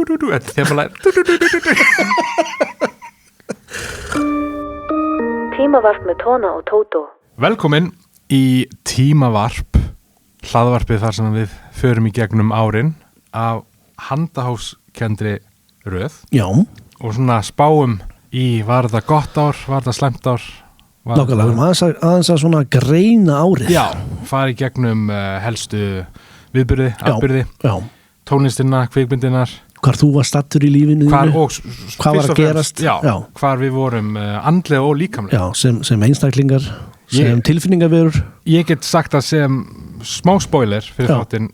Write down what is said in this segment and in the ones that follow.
Þetta er bara Tímavarp með Tóna og Tótó. Velkomin í Tímavarp, hlaðvarpið þar sem við förum í gegnum árin af handahófskendri röð. Já. Og svona spáum í var það gott ár, var það slæmt ár. Nákvæmlega, aðeins að svona greina árið. Já, fara í gegnum helstu viðburði, atburði, tónlistina, kvikmyndinar. Hvar þú var stattur í lífinu. Hvað var að gerast. Já, hvar við vorum andlega og líkamlega. Já, sem einstaklingar, sem tilfinningaverur. Ég get sagt að sem smá spoiler fyrir þáttinn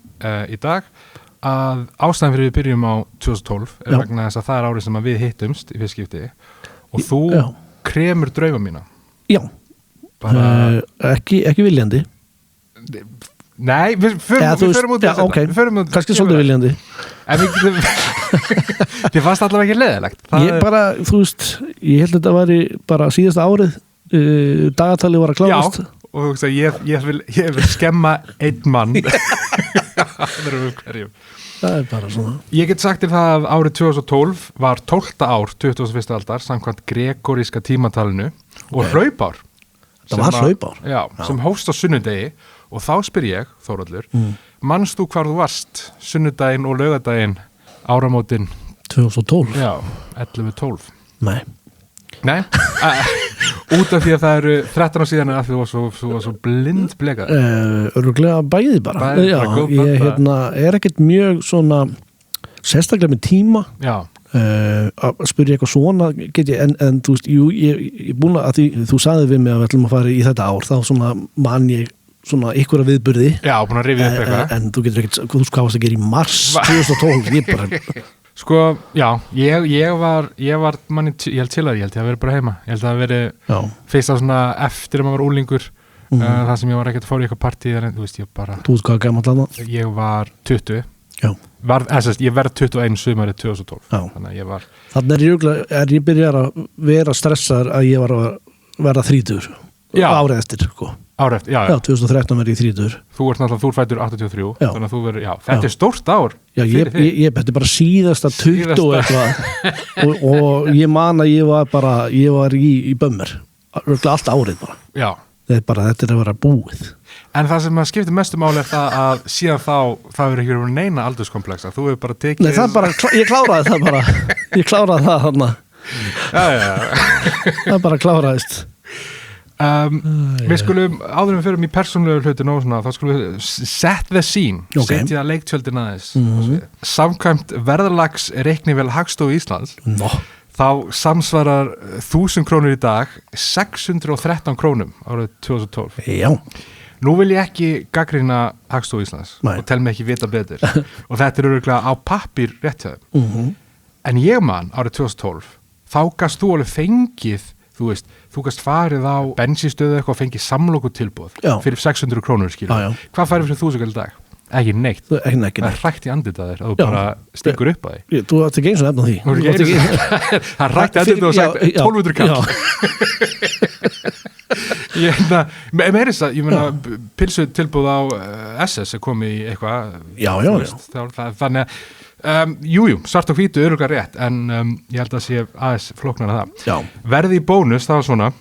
í dag að ástæðan fyrir við byrjum á 2012 er vegna þess að það er árið sem við hittumst í fyrst skipti og þú kremur drauma mína. Já, ekki viljandi. Nei, við förum út ok, kannski svolítið viljandi. En þið fannst allavega ekki leiðilegt. Ég bara, þú veist, ég held að þetta væri bara síðasta árið, dagatalið var að klárast. Já, og þú veist að ég vil skemma einn mann. Það er bara svona. Ég get sagt þér það að árið 2012 var 12. ár 21. aldar samkvæmt gregoríska tímatalinu og hlaupár. Það var hlaupár? Já, sem hófst á sunnudegi og þá spyr ég, Þórhallur, manst þú hvar þú varst sunnudaginn og laugardaginn áramótin 2012? Já, 11-12. Nei. Nei? Út af því að það eru 13 á síðan að þú var svo blind blekað. Öruglega bæði bara. Já, ég er ekkert mjög svona sérstaklega með tíma. Já. Að spyrja eitthvað svona get ég, en þú veist, ég búin að því þú sagði við mig að við ætlum að fara í þetta ár, þá svona man ég svona ykkur að viðburði. Já, búin að rifja upp eitthvað. En þú getur ekkert, þú veist hvað varst að gera í mars 2012, ég bara... Sko, já, ég var manni, ég held til að ég hafi verið bara heima. Ég held að það hafi verið fyrst að svona eftir að maður var úlingur, það sem ég var ekkert að fóra í eitthvað partí, en þú veist, ég bara... Þú veist hvað gamall þarna? Ég var 20. Já. Ég verð 21 sumarið 2012. Já. Þannig að ég var... Þannig ég byrjar að vera stressaður að ég var að vera 30 árið eftir, sko. Árið eftir, já. Já, 2013 verið í 30. Þú fæddur 83, þannig að þú verður, þetta er stórt ár. Já, þetta er bara síðasta 20 eitthvað og ég man að ég var í bömmur, allt árið bara. Já. Þetta er að vera búið. En það sem skiptir mestu máli er það að síðan þá er ekki verið neina aldurskomplexa. Þú hefur bara tekið... Nei, það bara, ég kláraði það bara. Ég kláraði það þarna. Já. Það bara kláraðist. Við skulum, áður við förum í persónulegu hlutin og svona, þá skulum við set the scene, setja leiktjöldin aðeins. Samkvæmt verðalags reiknivél Hagstofu Íslands, þá samsvarar 1000 krónur í dag 613 krónum árið 2012. Já. Nú vil ég ekki gagnrýna Hagstofu Íslands og tel mig ekki vita betur og þetta er örugglega á pappír rétt hjá þeim. En ég man árið 2012, þá gast þú alveg fengið, þú veist, þú gast farið á bensínstöðu eitthvað og fengið samlokutilboð fyrir 600 krónur, skilur. Hvað færið fyrir 1000 í dag? Ekki neitt. Það er hrækt í andlit að þér að þú bara stingur upp að því. Þú átti ekki eins og efna því. Það er hrækt í andlit og sagt 1200 kall. Meirins að, ég meina, pilsu tilboð á SS er komið í eitthvað. Já. Þannig að jújú, svart og hvítu örugglega rétt, en ég held að sé aðeins flóknar að það. Já. Verði í bónus, það var svona,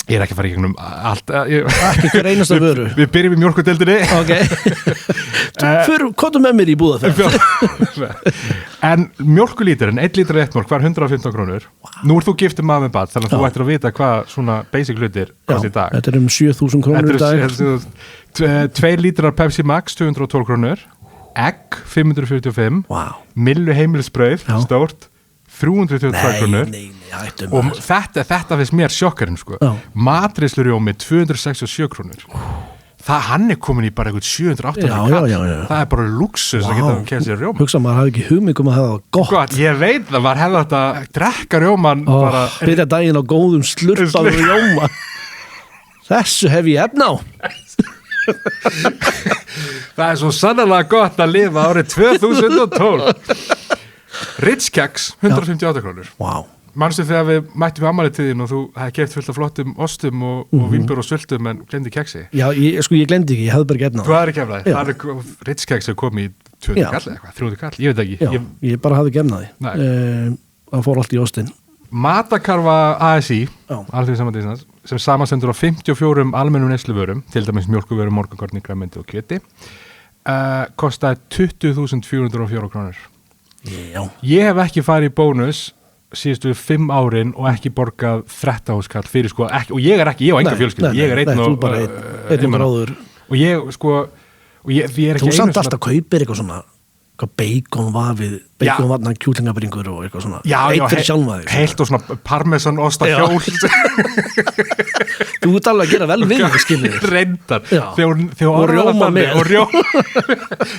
ég er ekki að fara í gegnum allt. Ekki hver einasta vöru. Við byrjum í mjólkurdeildinni. Komdu með mér í Búðaferð. En mjólkulíturinn, 1 lítur af mjólk var 115 krónur. Nú ert þú giftið maður með barn, þannig að þú ættir að vita hvað svona basic hlutir kosti í dag. Þetta er 7000 krónur í dag. 2 lítrar Pepsi Max, 212 krónur. Egg, 545. Millu heimilisbrauð, stórt, 322 krónur. Og þetta finnst mér sjokkarinn, sko. Matreiðslurjómi, 267 krónur. Hann er komin í bara eitthvað 780 kall. Það er bara luxus að geta kemst sér rjóma. Hugsa, maður hafði ekki hugmynd að það var gott. Ég veit það, maður hefði þetta að drekka rjóman. Byrja daginn á góðum slurpaður rjóma. Þessu hef ég efna á. Það er svo sannarlega gott að lifa árið 2012. Ritz Keks, 158 krónur. Manstu þegar við mættum við ammælið til þín og þú hefði keypt fullt af flottum ostum og vínbjör og sultum en glemdi keksi? Já, ég glemdi ekki, ég hefði bara gett náð. Þú hefði ekki eflaði? Það er Ritz-keks sem kom í 200 kall eða eitthvað, 300 kall, ég veit ekki. Já, ég bara hefði gemnaði. Það fór allt í ostin. Matakarfa ASI, Alþjóðsamband Íslands, sem samanstendur á 54 almennum neysluvörum, til dæmis mjólkuvörum, morgunkorni, grænmeti og kjöti, kostaði 20.404 krónur. Já. Ég hef ekki farið í bónus síðustu 5 árin og ekki borgað 13 skall fyrir sko, og ég á enga fjölskyldu, ég er einn og bráður. Og ég sko, ég er ekki þú samt alltaf kaupir eitthvað svona, eitthvað beikonvafið, beikonvatna kjúklingabringur og eitthvað svona, heilt og svona parmesan osta hjól. Þú ert alveg að gera vel við það, skiljið. Reyndar, og rjóma með.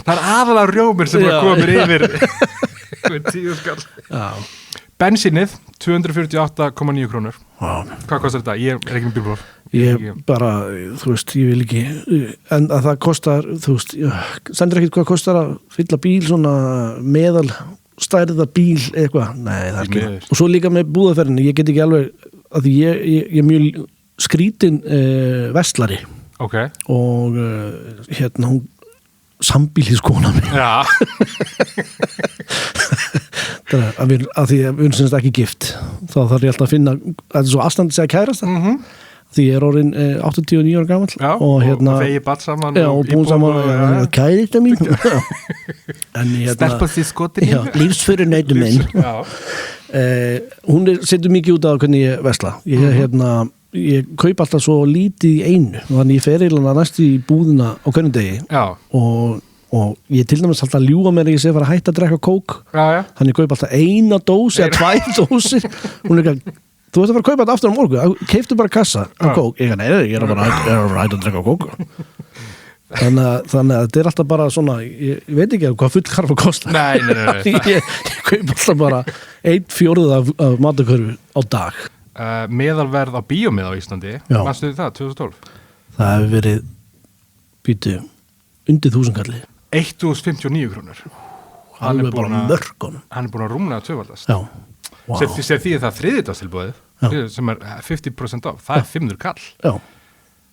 Það er aðalega rjómir sem er komir yfir 10 skall. Já. Bensínið, 248,9 krónur. Hvað kostar þetta? Ég er ekki með bílpróf. Ég bara, þú veist, ég vil ekki, en að það kostar, þú veist, sendur ekki hvað kostar að fylla bíl, svona meðal stærða bíl eitthvað, nei það er ekki. Og svo líka með búðaferðinni, ég get ekki alveg, að því ég er mjög skrítin vestlari. Ok. Og hún sambíliskona mig. Já. að því að við erum semst ekki gift, þá þarf ég alltaf að finna, það er svo aðstandi segja kærast það. Því ég er orðin 89 ára gamall. Já, og vegi batt saman. Já, og búin saman, kæri þetta mín. Stelpast í skotinni. Já, lífsfyrir neitum minn. Hún setur mikið út á hvernig ég vesla. Ég kaup alltaf svo lítið í einu, þannig ég fer eiginlega næst í búðina á hvernig degi. Já. Og ég til dæmis alltaf að ljúga mér að ég sé að fara að hætta að drekka kók. Já. Þannig ég kaup alltaf 1 dós eða 2 dósir. Hún er ekki, þú veist að fara að kaupa þetta aftur á morgun, keiftu bara kassa á kók. Ég er að bara hætta að drekka kók. Þannig að þetta er alltaf bara svona, ég veit ekki hvað full karf að kosta. Nei. Ég kaup alltaf bara 1/4 af matarkörfu á dag. Meðalverð á bíómið á Íslandi, hvað stuði það, 2012? Það hefur verið, býtu, undir 1000 kalli. 1.059 krónur. Hann er bara mörgum. Hann er búin að rúmlega tvöfaldast. Já. Wow. Sér því að það þriðjudagstilboðið sem er 50% af, það er 500 kall. Já.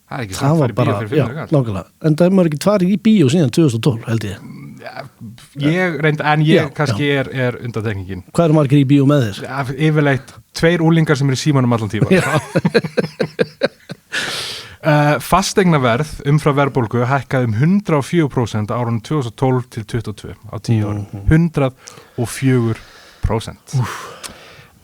Það er ekki samt farið bíó fyrir 500 kall. Nákvæmlega. En það er maður ekki farið í bíó síðan 2012, held ég. Ég reyndi, en ég kannski er undantekningin. Hvað eru margir í bíó með þér? Yfirleitt 2 úlingar sem eru í símanum allan tíma. Fastegnaverð umfram verðbólgu hækkaði 104% árunum 2012 til 2022 á 10 árum. 104%.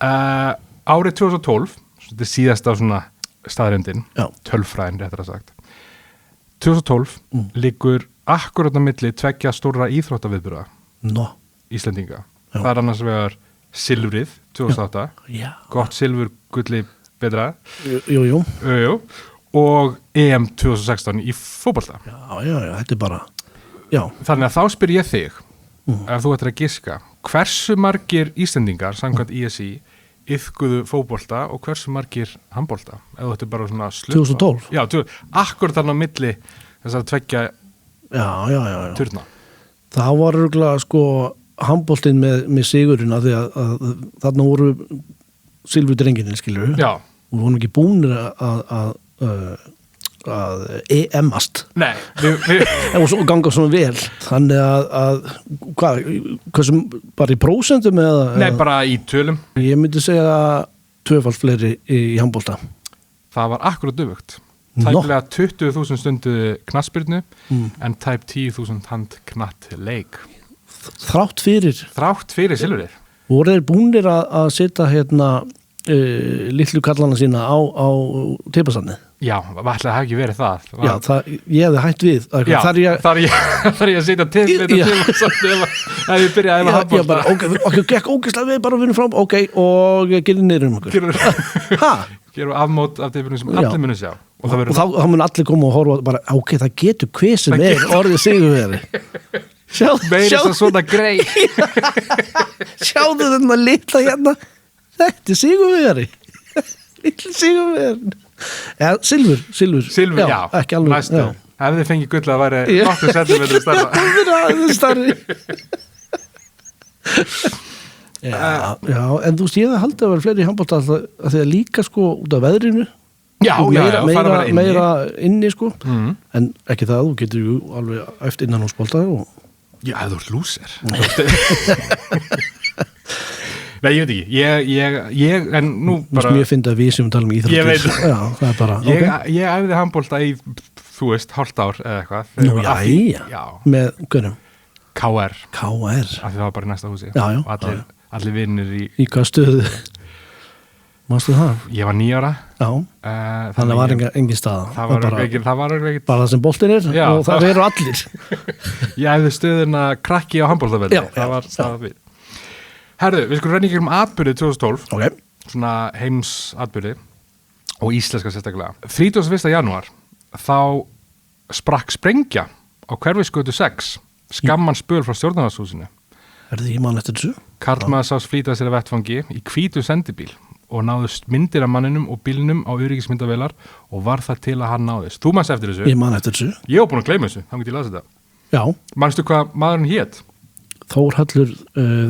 Árið 2012, þetta er síðasta svona staðreyndin, tölfræðin réttar að sagt. 2012 liggur akkurat á milli 2 stórra íþróttaviðburða Íslendinga. Það er annars vegar silfrið 2008, gott silfur, gulli, betra. Jú. Og EM 2016 í fótbolta. Já, þetta er bara, Þannig að þá spyr ég þig, ef þú ættir að giska, hversu margir Íslendingar, samkvæmt ISI, iðkuðu fótbolta og hversu margir handbolta? Eða þetta er bara svona slutt. 2012? Já, akkurat þarna á milli þessar 2 turna. Það var örugglega sko handboltinn með sigurinn að því að þarna voru silfurdrenginni, skilur við. Já. Og vorum ekki búnir að EM-ast. Nei. Og ganga svona vel. Þannig að hversum, bara í prósentum eða? Nei, bara í tölum. Ég myndi segja 2-falt fleiri í handbolta. Það var akkurat öfugt. Tæplega 20.000 stundu knattspyrnu en tæp 10.000 handknattleik. Þrátt fyrir silfrið. Voru þeir búnir að setja litlu kallana sína á teipasannið? Já, ætlaði það ekki verið það. Já, ég hefði hætt við. Þar ég að setja til þetta teipasannið ef ég byrjaði að hafa bara. Ok, gekk ógeðslega við bara að vinna frá, ok, og gerir niður okkur. Gerum afmót af teipinu sem allir munu sjá. Og þá mun allir koma og horfa bara, ok, það getur hver sem er orðið sigurvegari. Meira þess að svona grei. Sjáðu þennan litla hérna. Þetta er sigurvegari. Litla sigurvegari. Ja, silfur, já, ekki alveg. Næstu. Ef þið fengið gull að væri 8 centimetri starra. Það er starri. Já, en þú veist, ég hef haldið að vera fleiri í handbolta að því að líka sko út af veðrinu meira inni sko en ekki það, þú getur ju alveg eftir innan hús bolta og... Já, þú ert lúser Nei, ég veit ekki ég en nú bara Mér finnst að við sem tala íþróttir Ég veit það er bara Ég æfði handbolta í, þú veist, hálft ár eða eitthvað Já, með hverjum? KR Af því það var bara í næsta húsi Já, og allir vinnir Í hvað stöðu? Mástu það? Ég var 9 ára Já, þannig var engin staða Það var ekki bara það sem boltin og það eru allir Ég æfði stöðuna krakki á handboltavelli Það var við Herðu, við skulum renna ykkur atburði 2012 svona heimsatburði og íslenska sérstaklega 31. janúar þá sprakk sprengja á Hverfisgötu 6 skamman spöl frá stjórnarráðshúsinu ég man eftir þessu Karlmaður sást flýta sér að vettfangi í hvítu sendibíl og náðust myndir af manninum og bílnum á öryggismyndavélar og var það til að hann náðist Þú manst eftir þessu? Ég man eftir þessu Ég var búin að gleyma þessu, þá get ég lasa þetta Já Manstu hvað maðurinn hét? Þórhallur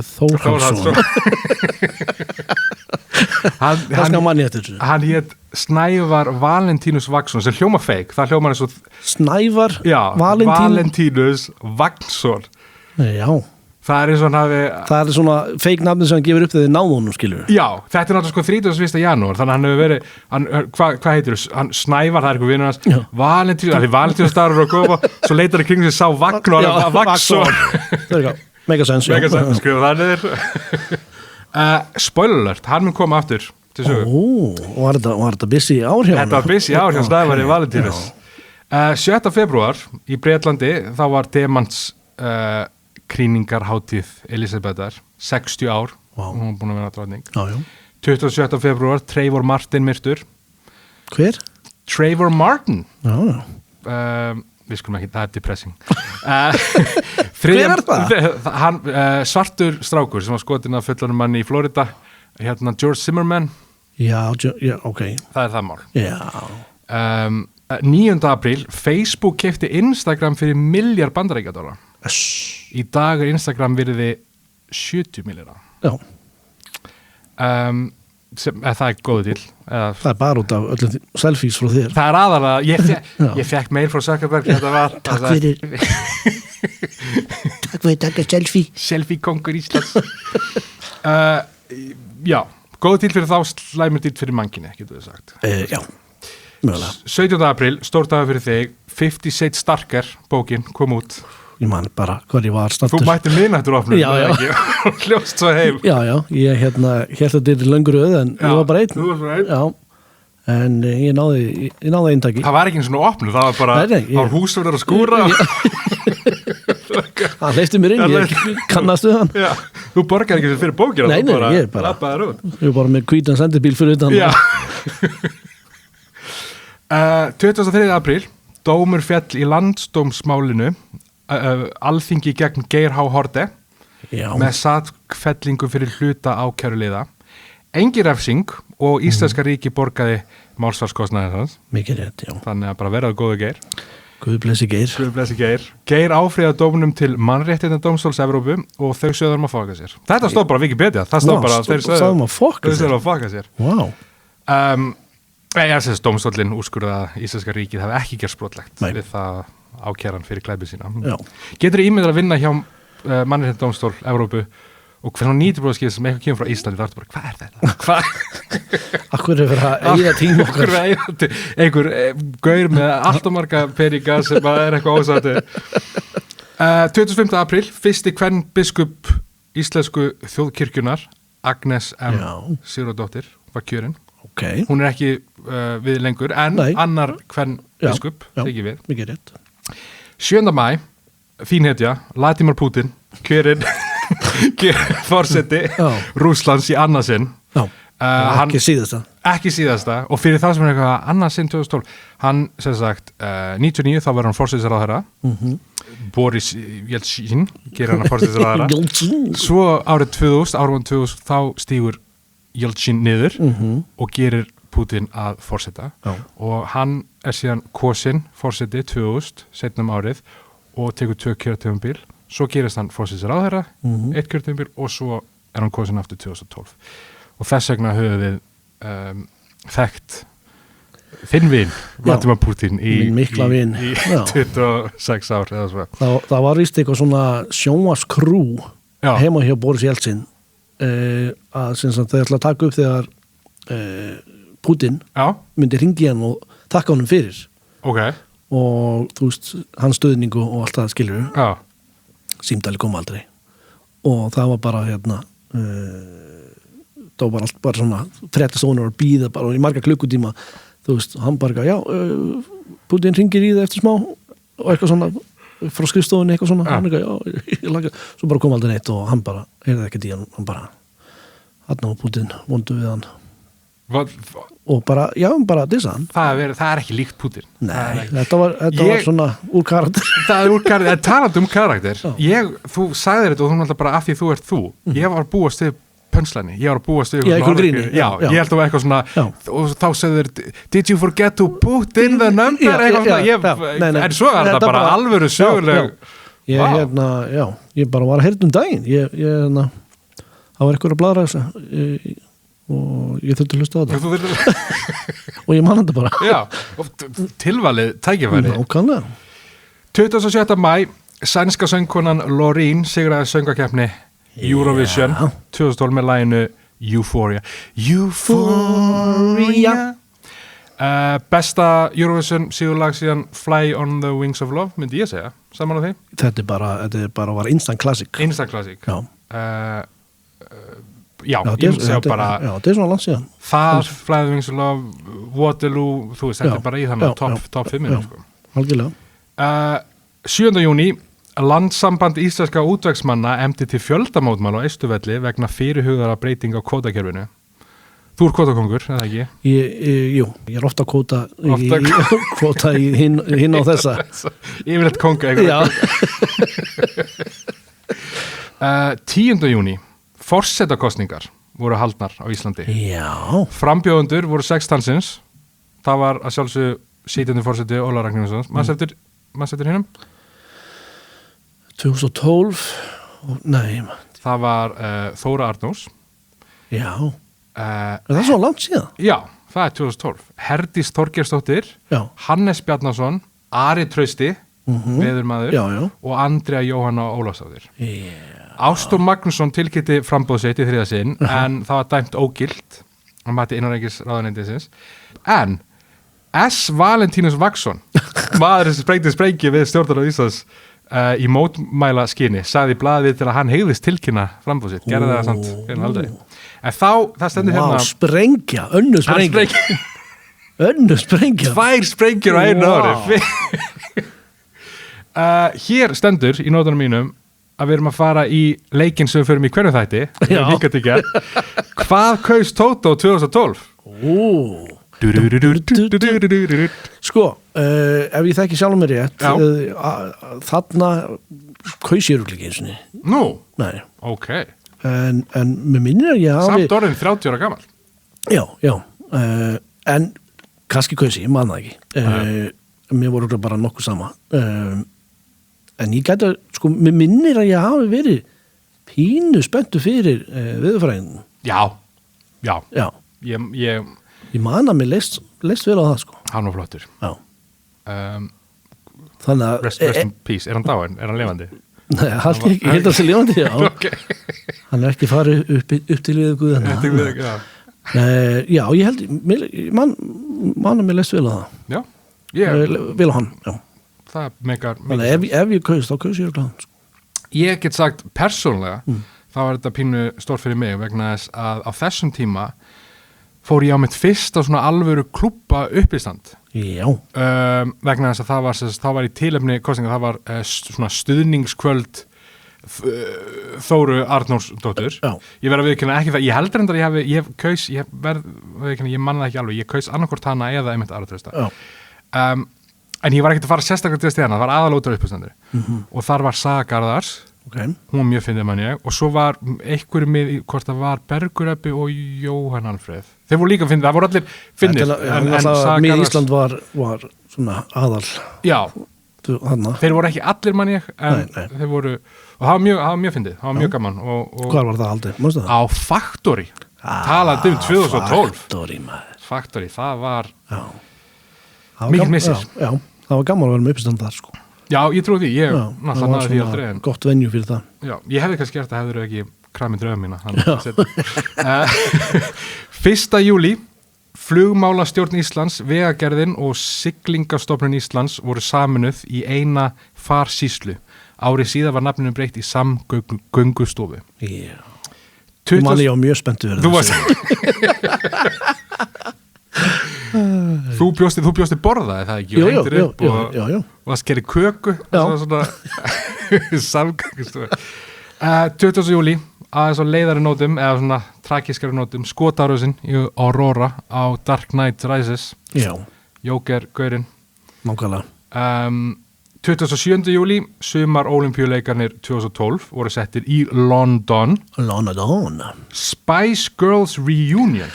Þórhallsson Hann hét Snævar Valentínus Vagnsson sem hljóma feik, það hljóma eins og Snævar Valentínus Vagnsson Já Það er svona feik nafni sem hann gefur upp þegar þið náðu honum, skilur Já, þetta er náttúrulega sko 31. janúar þannig að hann hefur verið, hvað heitir þú? Snævar, það er eitthvað vinur hans Valentínus, það er Valentínus starfur og góða svo leitar það kring sig sá Vagn og Vagnsson Mega sense, skrifa það niður Spoiler alert, hann mun koma aftur til sögu Var þetta busy ár hjá hann? Þetta var busy ár hjá Snævari Valentínus 7. febrúar í Bretlandi þá var demans krýningarhátíð Elisabethar 60 ár, hún var búin að vera drótning 27. febrúar Trevor Martin myrtur Hver? Trevor Martin við skulum ekki, það er depressing Hver er það? Svartur strákur sem var skotin af fullanum manni í Florida George Zimmerman Já, ok Það er það mál 9. apríl Facebook keypti Instagram fyrir $1 miljard bandaríkjadollar Í dag er Instagram virði 70 milljarða Já það er góðu til það er bara út af öllum selfies frá þér það er aðalega, ég fekk mail frá Zuckerberg takk fyrir selfie kongur Íslands já, góðu til fyrir þá slæmur til fyrir mannkynni, getur við sagt já, mögulega 17. apríl, stór dagur fyrir þig 50 Shades Darker bókin kom út ég man bara hvað ég var stattur þú mættir minnættur ofnum hljóst svo heim ég hélt að þetta er löngur öð en ég var bara einn en ég náði eintaki það var ekki eins og opnu, það var bara á húsverðar að skúra hann hleypti mér inn, ég kannastu hann þú borgar ekki fyrir bókina ég er bara með hvítan sendibíl fyrir utan 23. apríl dómur féll í landsdómsmálinu Alþingi gegn Geir H. Haarde með sakfellingu fyrir hluta ákæruliða engin refsing og íslenska ríki borgaði málsvarskostnaðir hans mikið rétt, já þannig að bara verða góðu Geir Guð blessi Geir Geir áfrýjaði dómunum til Mannréttindadómstóls Evrópu og þau sögðum að fokka sér þetta stóð bara Wikipedia það stóð bara að þeir sögðum að fokka sér dómstólinn úrskurða að íslenska ríkið hafi ekki gert sprotlegt við það ákæran fyrir klæðbið sína getur ímyndar að vinna hjá Mannréttindadómstól Evrópu og hvernig nýtibróðskið sem eitthvað kemur frá Íslandi það er bara, hvað er þetta? Akkur er verið að eigða tíma okkar einhver gaur með alltaf marga peninga sem er eitthvað ósætti 25. apríl fyrsti kvenn biskup íslensku þjóðkirkjunar Agnes M. Sigurðardóttir var kjörin hún er ekki við lengur en annar kvenn biskup ekki við mikið rétt 7. maí, þín hetja, Vladimir Putin, kjörinn forseti Rússlands í annarsinn. Ekki síðasta og fyrir það sem er eitthvað annarsinn 2012, hann sem sagt 99 þá verður hann forsætisráðherra Boris Jeltsin gerir hann að forsætisráðherra svo árið 2000 þá stígur Jeltsin niður og gerir Putin að forseta og hann er síðan kosinn forseti 2000 setnum árið og tekur 2 kjörtímabil svo gerist hann forsætisráðherra 1 kjörtímabil og svo er hann kosin aftur 2012 og þess vegna höfum við þekkt þinn vin, Vladimir Putin í 26 ár eða svo. Það var víst eitthvað svona sjónvarpskrú heima hjá Boris Jeltsin að þau ætla að taka upp þegar Putin myndi hringi hann og takka honum fyrir og þú veist, hans stöðningu og allt það skilur símdali kom aldrei og það var bara það var allt bara svona fréttastónur að bíða bara í marga klukkutíma þú veist, hann bara Putin hringir í það eftir smá og eitthvað svona frá skrifstofunni eitthvað svona hann svo bara kom aldrei neitt og hann bara heyrði ekkert í hann bara hann og Putin vondu við hann og bara, bara dissa hann það er ekki líkt Putin nei, þetta var svona úr karakter það er úr karakter, en talandi karakter þú sagðir þetta og þú náttúrulega bara af því þú ert þú ég var að búast við pönslæni, ég var að búast við eitthvað gríni ég held að það var eitthvað svona og þá segður did you forget to put in the number en svo er þetta bara alvöru söguleg ég bara var að heyrna daginn það var eitthvað að bladra þess og ég þurfti að hlusta á þetta og ég man þetta bara tilvalið tækifæri 27. maí sænska söngkonan Loreen sigraði söngvakeppni Eurovision 2012 með laginu Euphoria besta Eurovision sigurlag síðan Fly on the Wings of Love myndi ég segja, saman á því þetta bara var instant classic ég myndi segja bara þetta er svona langt síðan það, Fly on the Wings of Love, Waterloo þú veist, þetta er bara í þannig top 5 algjörlega 7. júní Landssamband íslenska útvegsmanna efndi til fjöldamótmál á Austurvelli vegna fyrirhugaðra breyting á kvótakerfinu. Þú er kvótakongur, eða ekki? Jú, ég er ofta kvóta í hinn á þessa. Yfirleitt konga eitthvað. 10. júní, forsetakosningar voru haldnar á Íslandi. Já. Frambjóðendur voru 6 talsins. Það var að sjálfsögðu sitjandi forseti Óla Ragnarsson. Maður eftir hinnum? 2012 nei það var Þóra Arnórs já það er svo langt síðan já, það er 2012 Herdís Þorgeirsdóttir Hannes Bjarnason, Ari Trausti veðurmaður og Andrea Jóhanna Ólafsdóttir Ástór Magnússon tilkynnti framboð sitt í 3. sinn en það var dæmt ógilt hann mætti innanríkisráðuneytisins en S. Valentínus Vaxson maðurinn sem sprengdi við stjórnar á Íslands í mótmæla skyni sagði í blaðið til að hann hegðist tilkynna frambúð sitt, gerði það samt fyrir aldrei en þá, það stendur hérna sprengja, önnur sprengja 2 sprengjur á einu ári hér stendur í nótunum mínum að við erum að fara í leikinn sem við förum í hverju þætti hvað kaus Tótó 2012? Sko, ef ég þekki sjálf mér rétt þarna kaus ég örugglega ekki einu sinni. Nú? Nei. Ok. En mér minnir að ég hafi samt orðin 30 ára gamall. Já, en kannski kaus ég man það ekki. Mér voru bara nokkuð sama. En ég gæti sko, mér minnir að ég hafi verið pínu spenntur fyrir veðurfræðinum. Já. Ég man að mér leist vel á það sko. Hann var flottur. Já. Þannig að rest in peace. Er hann dáinn? Er hann lifandi? Nei, ég held að það sé lifandi, já. Okay. Hann er ekki farið upp til við Guðana. Já, ég held man að mér leist vel á það. Já. Vel á hann, já. Það meikar þannig að ef ég kaus, þá kaus ég glæðan sko. Ég get sagt persónlega þá var þetta pínu stórt fyrir mig vegna þess að á þessum tíma fór ég á mitt fyrsta svona alvöru klúbba uppistand. Já. Vegna þess að það var í tilefni kosninga, það var svona stuðningskvöld Þóru Arnórsdóttur. Ég verð að viðurkenna ekki það, ég heldur endar ég manna það ekki alveg, ég kaus annarkvort hana eða einmitt Ara Trausta. En ég var ekkert að fara sérstaklega til stíðana, það var aðalótur uppistandur og þar var Saga Garðars. Okay. Hún var mjög fyndið mann ég og svo var einhverju með hvort það var Bergur Ebbi og Jóhann Alfreð þeir voru líka fyndið, það voru allir fyndið en Ísland var svona aðal já, varstu þarna. Þeir voru ekki allir mann ég, en þeir voru, og það var mjög fyndið, það var mjög gaman. Hvar var það aldrei, mástu það? Á Factory, talandi 2012. Factory, það var mikil missir. Já, það var gaman að vera með uppistand þar, sko. Já, ég trúi því, ég náttúrulega náði því aldrei. Gott venju fyrir það. Já, ég hefði kannski gert það, hefur ekki kramið drauga mína. 1. júlí, Flugmálastjórn Íslands, Vegagerðin og Siglingastofnun Íslands voru saminuð í eina farsýslu. Árið síðar var nafninu breytt í Samgöngustofu. Já. Ég man ég á mjög spenntu verið. Þú varst Þú bjósti borða, eða ekki? Jú. Og að skeri köku. Svona Samgöngustofu. 20. júlí, aðeins á leiðari nótum, eða svona trakískari nótum, skotárásinn í Aurora á Dark Knight Rises. Já. Joker, gaurinn. Nákvæmlega. 27. júlí, sumar ólympíuleikarnir 2012 voru settir í London. Spice Girls Reunion.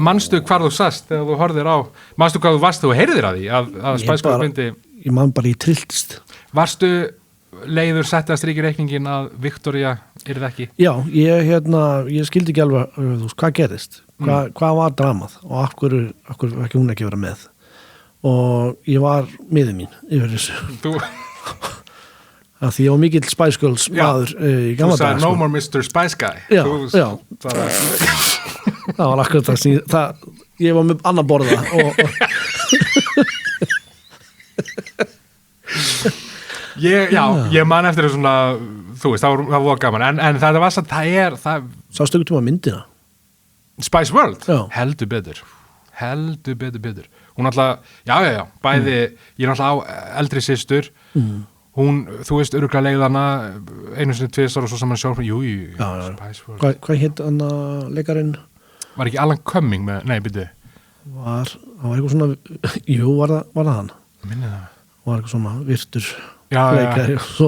Manstu hvar þú sast þegar þú horfðir á, manstu hvað þú varst þegar þú heyrðir að því að Spice Girls myndi? Ég man bara í trilltist. Varstu leiður settast ríkir reikningin að Victoria það ekki? Já, ég skildi ekki alveg hvað gerist, hvað var dramað og af hverju ekki hún ekki vera með og ég var miður mín yfir þessu að því ég var mikill Spice Girls maður í gamla dag. Þú sagði no more Mr. Spice Guy. Já. Það var akkurat það, ég var með annar borða og Ég man eftir það svona, þú veist, það var gaman, en það var satt, það Sástu ykkur myndina? Spice World? Já. Heldur betur. Hún alltaf, já, bæði, ég er alltaf á eldri systur, hún, þú veist, örugglega leiðana, einu sinni, tvisar og svo saman sjálf, Spice World. Hvað hitt hann leikarinn? Var ekki Alan Cumming með, nei, byrju? Það var eitthvað svona, jú, var það hann? Minni það. Var eitthvað svona virtur leikari og svo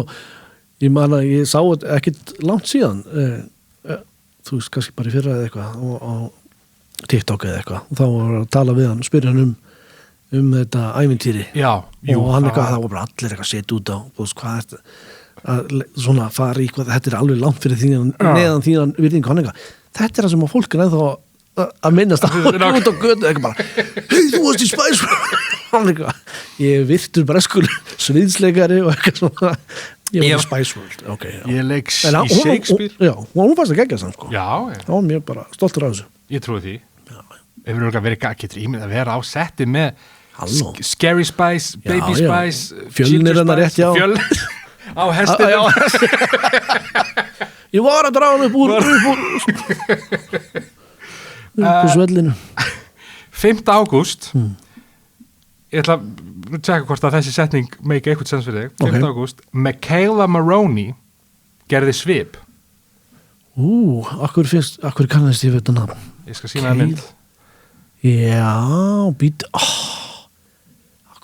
ég man að ég sá ekkit langt síðan þú veist kannski bara í fyrra eða eitthvað á TikTok eða eitthvað og þá var að tala við hann, spyrja hann um þetta ævintýri og hann eitthvað, það var bara allir eitthvað sett út á hvað er þetta svona fara í hvað, þetta er alveg langt fyrir þínan neðan þínan virðingu, hann eitthvað þetta er það sem að fólk er ennþá að minnast á út á götu eitthvað bara, hei þú varst í Spice World ég virtur breskur sviðsleikari og eitthvað svona ég var í Spice World ég leik í Shakespeare hún fannst að gegja samt sko þá var mér bara stoltur af þessu ég trúi því ef við verið getur ímynd að vera á setti með Scary Spice, Baby Spice Fjölnir hennar rétt á hestinu ég var að draga hann upp úr svellinu 5. ágúst ég ætla að tjekka hvort að þessi setning make eitthvað sens fyrir þig 5. ágúst, Michaela Maroney gerði svip akkur kannast ég þetta nafn ég skal sína það mynd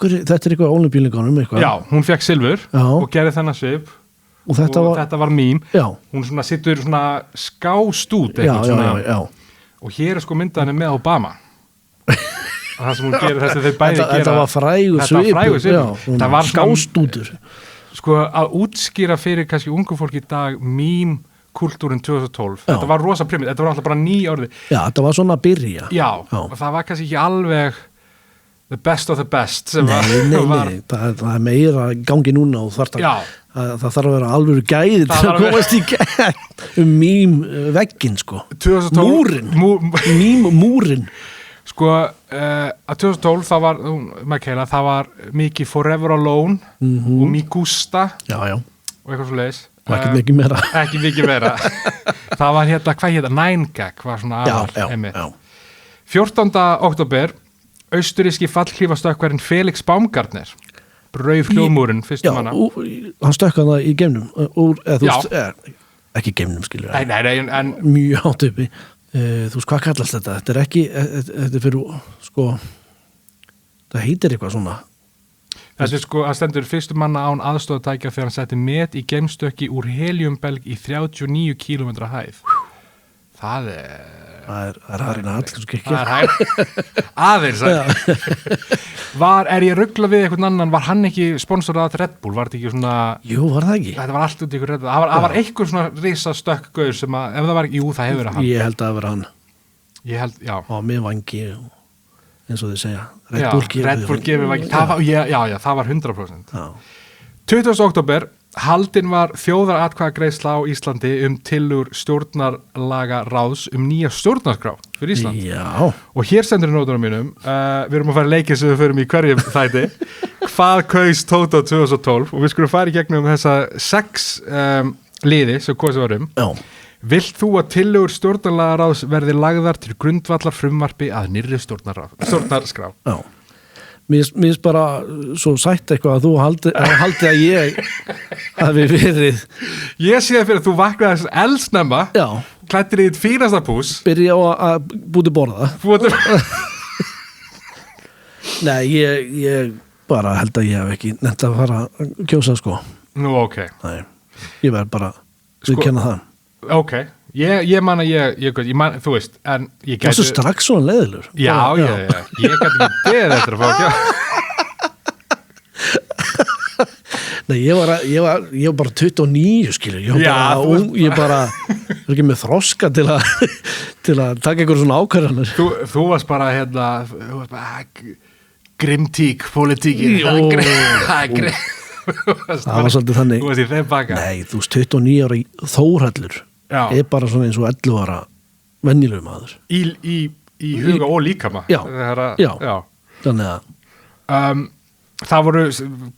þetta er eitthvað ólympíuleikunum já, hún fekk silfur og gerði þennan svip og þetta var mím hún svona sittur svona skástút og hér er sko myndaðinni með Obama það sem hún gerir þessi þeir bæði gera þetta var frægur svip það var skástútur sko að útskýra fyrir kannski ungu fólk í dag mím kultúrin 2012 þetta var rosa primit, þetta var alltaf bara 9 orði þetta var svona að byrja og það var kannski ekki alveg the best of the best nei, það er meira gangi núna og það þarf að vera alveg gæðir til að komast í gegn mím veggin sko múrin sko að 2012 það var Michaela, það var mikið Forever Alone og Migusta og eitthvað svo leiðis og ekki mikið meira það var hvað hétta, 9gag var svona aðal 14. október austuríski fallhlífastökkvarinn Felix Baumgartner brauf hljóðmúrinn fyrstum manna hann stökkaði það í geimnum ekki geimnum skilur en mjög hátt uppi þú veist hvað kallast þetta þetta er ekki, þetta er fyrir sko það heitir eitthvað svona þetta er sko, það stendur fyrstum manna án aðstofutækja þegar hann setti met í geimstökki úr heliumbelg í 39 km hæð það er Það er Harina Hallgrímskirkja. Aðeins. Ég rugla við einhvern annan, var hann ekki sponsorað Red Bull, var þetta ekki svona... Jú, var það ekki? Þetta var allt út í ykkur Red Bull, það var einhver svona risa stökkgauður sem að, ef það var ekki, jú, það hefur verið hann. Ég held að það verið hann. Já. Og með vangi, eins og þið segja. Red Bull gefið vangi, það var 100%. Já. 20. október, haldin var þjóðaratkvæðagreiðsla á Íslandi tillögur stjórnarlaga ráðs nýja stjórnarskrá fyrir Ísland. Já. Og hér stendur í nótunum mínum, við erum að fara leikið sem við förum í hverjum þætti, hvað kaus Tóta 2012 og við skulum fara í gegnum þessa 6 liði sem kosið var Já. Vilt þú að tillögur stjórnarlaga ráðs verði lagðar til grundvallar frumvarpi að nýrri stjórnarskrá? Já. Mér finnst bara svo sætt eitthvað að þú haldi að ég hafi verið. Ég sé fyrir að þú vaknaði þess eldsnemma, klættir í þitt fínasta pús. Byrja á að búti borða. Nei, ég bara held að ég hef ekki nefnt að fara að kjósa sko. Nú, ok. Nei, ég verð bara að kenna það. Ok. Ég man að þú veist, en ég gæti... Það er svo strax svona leiðilur. Já. Ég gæti ekki beðið eftir að fá að kjósa. Nei, ég var bara 29, skilur. Ég bara er ekki með þroska til að taka einhver svona ákvarðanir. Þú varst bara, grimtík, pólitíkin. Það var svolítið þannig. Þú varst í þeim baka. Nei, þú veist, 29 ára Þórhallur. Er bara svona eins og 11 ára venjulegum maður í huga og líkama já. Þannig að það voru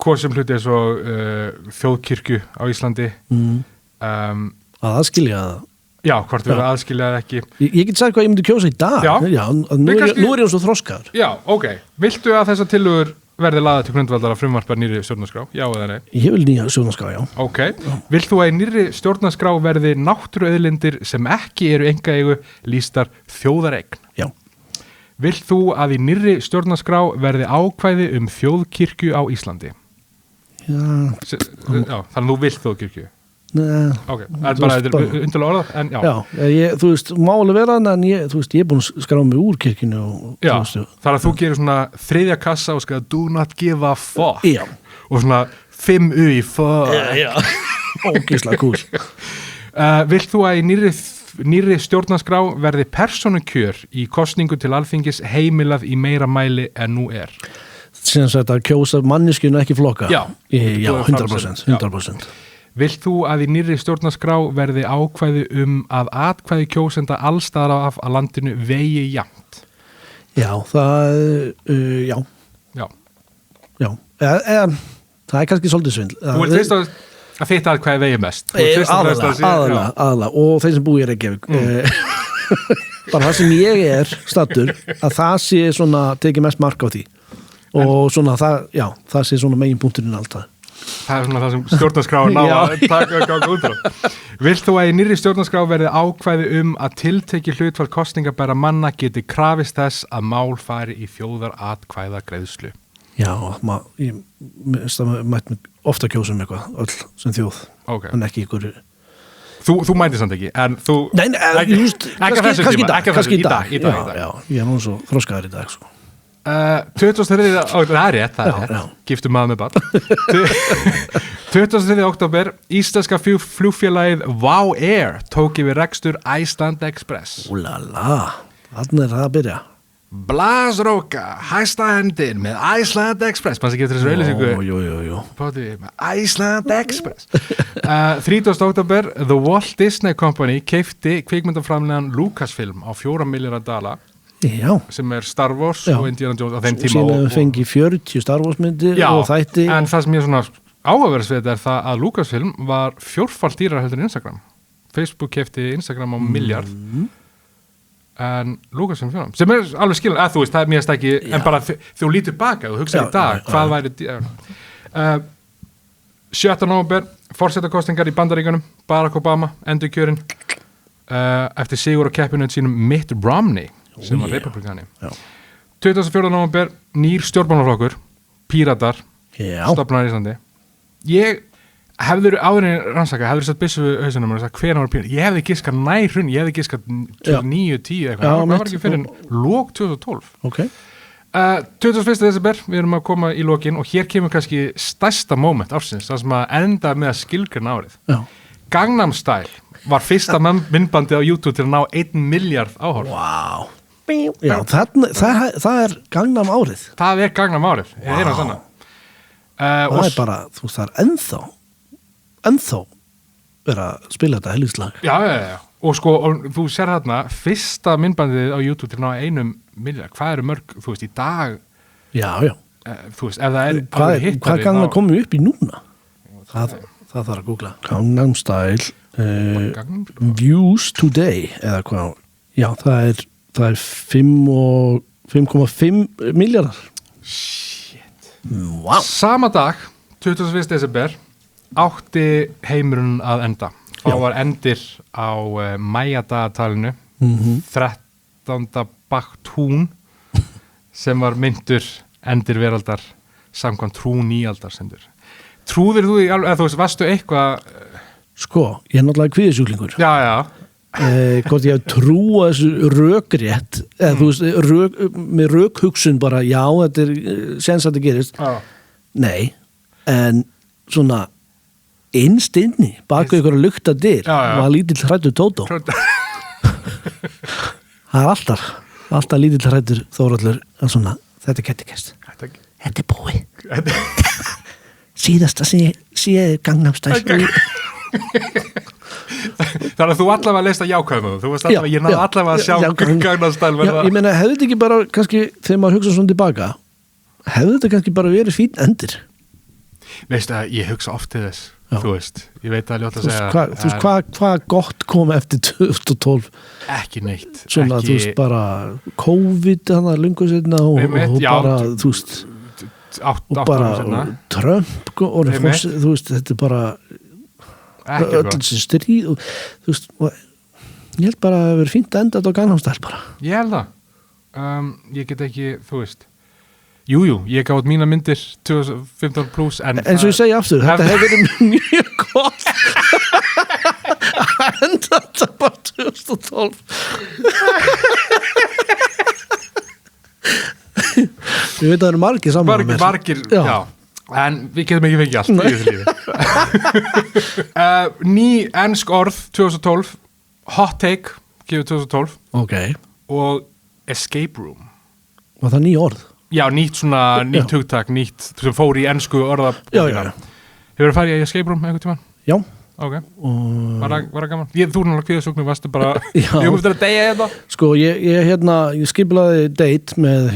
kosum hluti eins og þjóðkirkju á Íslandi að aðskilja það hvort við aðskilja það ekki ég get sagt hvað ég myndi kjósa í dag nú er ég svo þroskaður ok, viltu að þessar tillögur verði laðað til grundvallar að frumvarpa nýrri stjórnarskrá, já eða nei? Ég vil nýja stjórnarskrá, já. Ok, vilt þú að í nýrri stjórnarskrá verði náttúruauðlindir sem ekki eru einkaeigu lýstar þjóðareign? Já. Vilt þú að í nýrri stjórnarskrá verði ákvæði þjóðkirkju á Íslandi? Já. Þannig að þú vilt þjóðkirkju? Nei. Ok, það er bara undirlega orðað, en já. Já, þú veist, máli vera en ég er búin að skrá mig úr kirkjunu já, þar að þú gerir svona 3. kassa og skal do not give a fuck já. Og svona 5 í fuck já. Ógeðslega kúl Vilt þú að í nýrri stjórnarskrá verði persónukjör í kosningu til Alþingis heimilað í meira mæli en nú er? Sem sagt að kjósa manneskjunu ekki flokka? Já, 100%. Vilt þú að í nýrri stjórnarskrá verði ákvæði að atkvæði kjósenda allstaðar af að landinu vegi jafnt? Já, já. Það er kannski svolítið svindl. Þú vilt fyrst að þitt atkvæði vegi mest? Aðalega, og þeir sem búi í Reykjavík. Bara það sem ég er stattur, að það sé svona, tekið mest mark á því. Og svona, það sé svona meginpunkturinn alltaf. Það er svona það sem stjórnarskráin ná að taka ganga út á. Vilt þú að í nýrri stjórnarskrá verði ákvæði að tiltekið hlutfall kosningabæra manna geti krafist þess að mál fari í þjóðaratkvæðagreiðslu? Já, ég mætti ofta kjósa eitthvað, öll sem þjóð, en ekki ykkur... Þú mætti samt ekki, en þú... Nei, kannski í dag. Já, ég er nú svo þroskaður í dag, svo. 23. það er rétt giftum maður með barn 23. október íslenska flugfélagið Wow Air tók yfir rekstur Iceland Express Úlala, þannig er það að byrja Blasróka, hæsta hendin með Iceland Express maður sem getur þessu Jú. Iceland Express 30. október The Walt Disney Company keypti kvikmyndaframlegan Lucasfilm á $4 milljarða Já. Sem Star Wars og Indiana Jones á þeim tíma og síðan fengi 40 Star Wars myndir og þætti en það sem ég svona áhugaverðsveit er það að Lucasfilm var 4-falt dýrara heldur en Instagram Facebook keypti Instagram á miljard en Lucasfilm 4 sem alveg skilur, þú veist, það er mjög stækki en bara þú lítur baka, þú hugsaði í dag hvað væri 7. nóvember forsetakostingar í Bandaríkjunum Barack Obama, endurkjörinn eftir sigur á keppinu sínum Mitt Romney sem var republikani 24. nóvember nýr stjórnmálaflokkur Píratar stofnaður í Íslandi Hefður áðurinn rannsaka, hefður satt byssu hausunum og sagt hvenær var pínu, ég hefði giskað nær hrun, ég hefði giskað 9-10 eitthvað, það var ekki fyrir lók 2012. Ok. 21. desember, við erum að koma í lokin og hér kemur kannski stærsta moment ársins, það sem að enda með að skilgreina árið. Já. Gangnam Style var fyrsta myndbandið á YouTube til að ná 1 miljard áhorf. Wow. Já, það er Gangnam árið. Það er Gangnam árið, ég heyra sanna. Það er bara, þú veist, það er ennþá vera að spila þetta helvíslag. Já. Og sko, þú sér þarna fyrsta myndbandið á YouTube til að ná 1 miljard. Hvað eru mörg, þú veist, í dag? Já. Þú veist, ef það er hvað Gangnam komið upp í núna? Það þarf að googla. Gangnam Style views today eða hvað? Já, það er 5,5 miljardar. Shit. Wow. Sama dag, 21. desember, átti heimurinn að enda. Þá var endir á mæjadagatalinu 13. Baktún sem var myndur endir veraldar samkvæmt trú nýaldar sendur. Trúðir þú í alveg, eða þú veist, varstu eitthvað? Sko, ég er náttúrulega kvíðisjúklingur. Já. Hvort ég trúa þessu rökrétt eða þú veist, með rökhugsun bara, já, þetta er sens að þetta gerist. Nei, en svona innst inni, baka ykkur að lukta dyr var lítill hræddur Tótó. Það er alltaf lítill hræddur Þórhallur að svona, þetta geti gerst. Þetta er búið. Síðasta sé Gangnam Style. Þannig að þú allavega að lesta jákvæðum þú veist allavega, ég náði allavega að sjá Gangnam Style verða. Ég meina, hefði þetta ekki bara kannski, þegar maður hugsa svona tilbaka, hefði þetta kannski bara verið fín endir? Veistu að ég hugsa oft til þess, þú veist, ég veit að ljóta að segja. Þú veist, hvað gott kom eftir 2012? Ekki neitt. Svona, þú veist, bara COVID hann að lungu setna og bara, þú veist, og bara Trump og þú veist, þetta er bara öll þessi stríð og þú veist, ég held bara að það verið fínt að enda þetta á Gangnam Style bara. Ég held það. Ég get ekki, þú veist, Jú, ég gaf út mína myndir 2015 plus en svo ég segi aftur, þetta hefur verið mjög gott að enda þetta bara 2012. Ég veit að það eru margir saman margir, já. En við getum ekki fengið allt í þessu lífi. Ný ensk orð 2012, hot take gefið 2012 og escape room. Var það ný orð? Já, nýtt hugtak, nýtt sem fór í ensku orðabókina. Hefur það farið í escape room einhvern tímann? Já. Ok. Var það gaman? Þú náttúrulega kvíðasögnum, varstu bara ég kom eftir að deyja þetta? Sko, ég skiplaði date með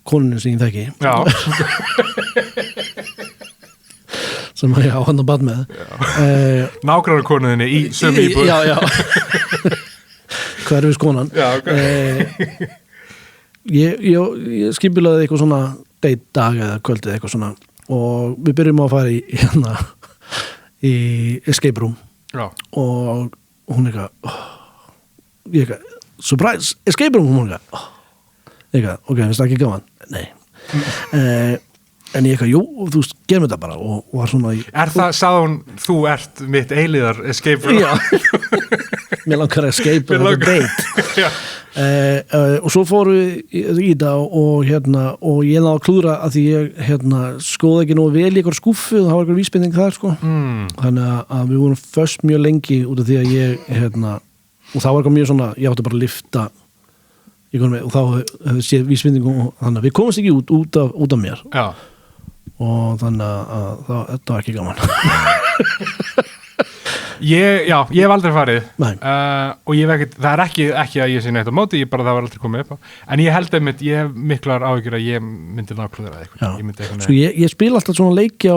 konunni sem ég þekki. Já. Sem ég á hann að bad með. Nágrannar konuðinni í sömu íbúð. Já. Hverfis konan. Já, ok. Ég skipilaði eitthvað svona date dag eða kvöldið eitthvað svona og við byrjum að fara í escape room. Já. Og hún eitthvað surprise, escape room, hún eitthvað ok, finnst það ekki gaman? Nei. En ég eitthvað, jú, þú veist, gerum þetta bara og var svona sagði hún, þú ert mitt eilíðar escape room? Já. Mér langar að escape og þetta date. Já. Og svo fórum við í það og ég náði að klúðra að því ég skoði ekki nógu vel í eitthvað skúffu og það var eitthvað vísbending þar sko. Þannig að við vorum först mjög lengi út af því að ég og það var eitthvað mjög svona, ég átti bara að lifta og þá hefði séð vísbending og þannig að við komumst ekki út af mér. Já. Og þannig að þetta var ekki gaman. Ég hef aldrei farið og það er ekki að ég sé neitt á móti, það var aldrei komið upp á, en ég held einmitt, ég hef miklar áhyggjur að ég myndi náklúðra eitthvað. Sko ég spila alltaf svona leiki á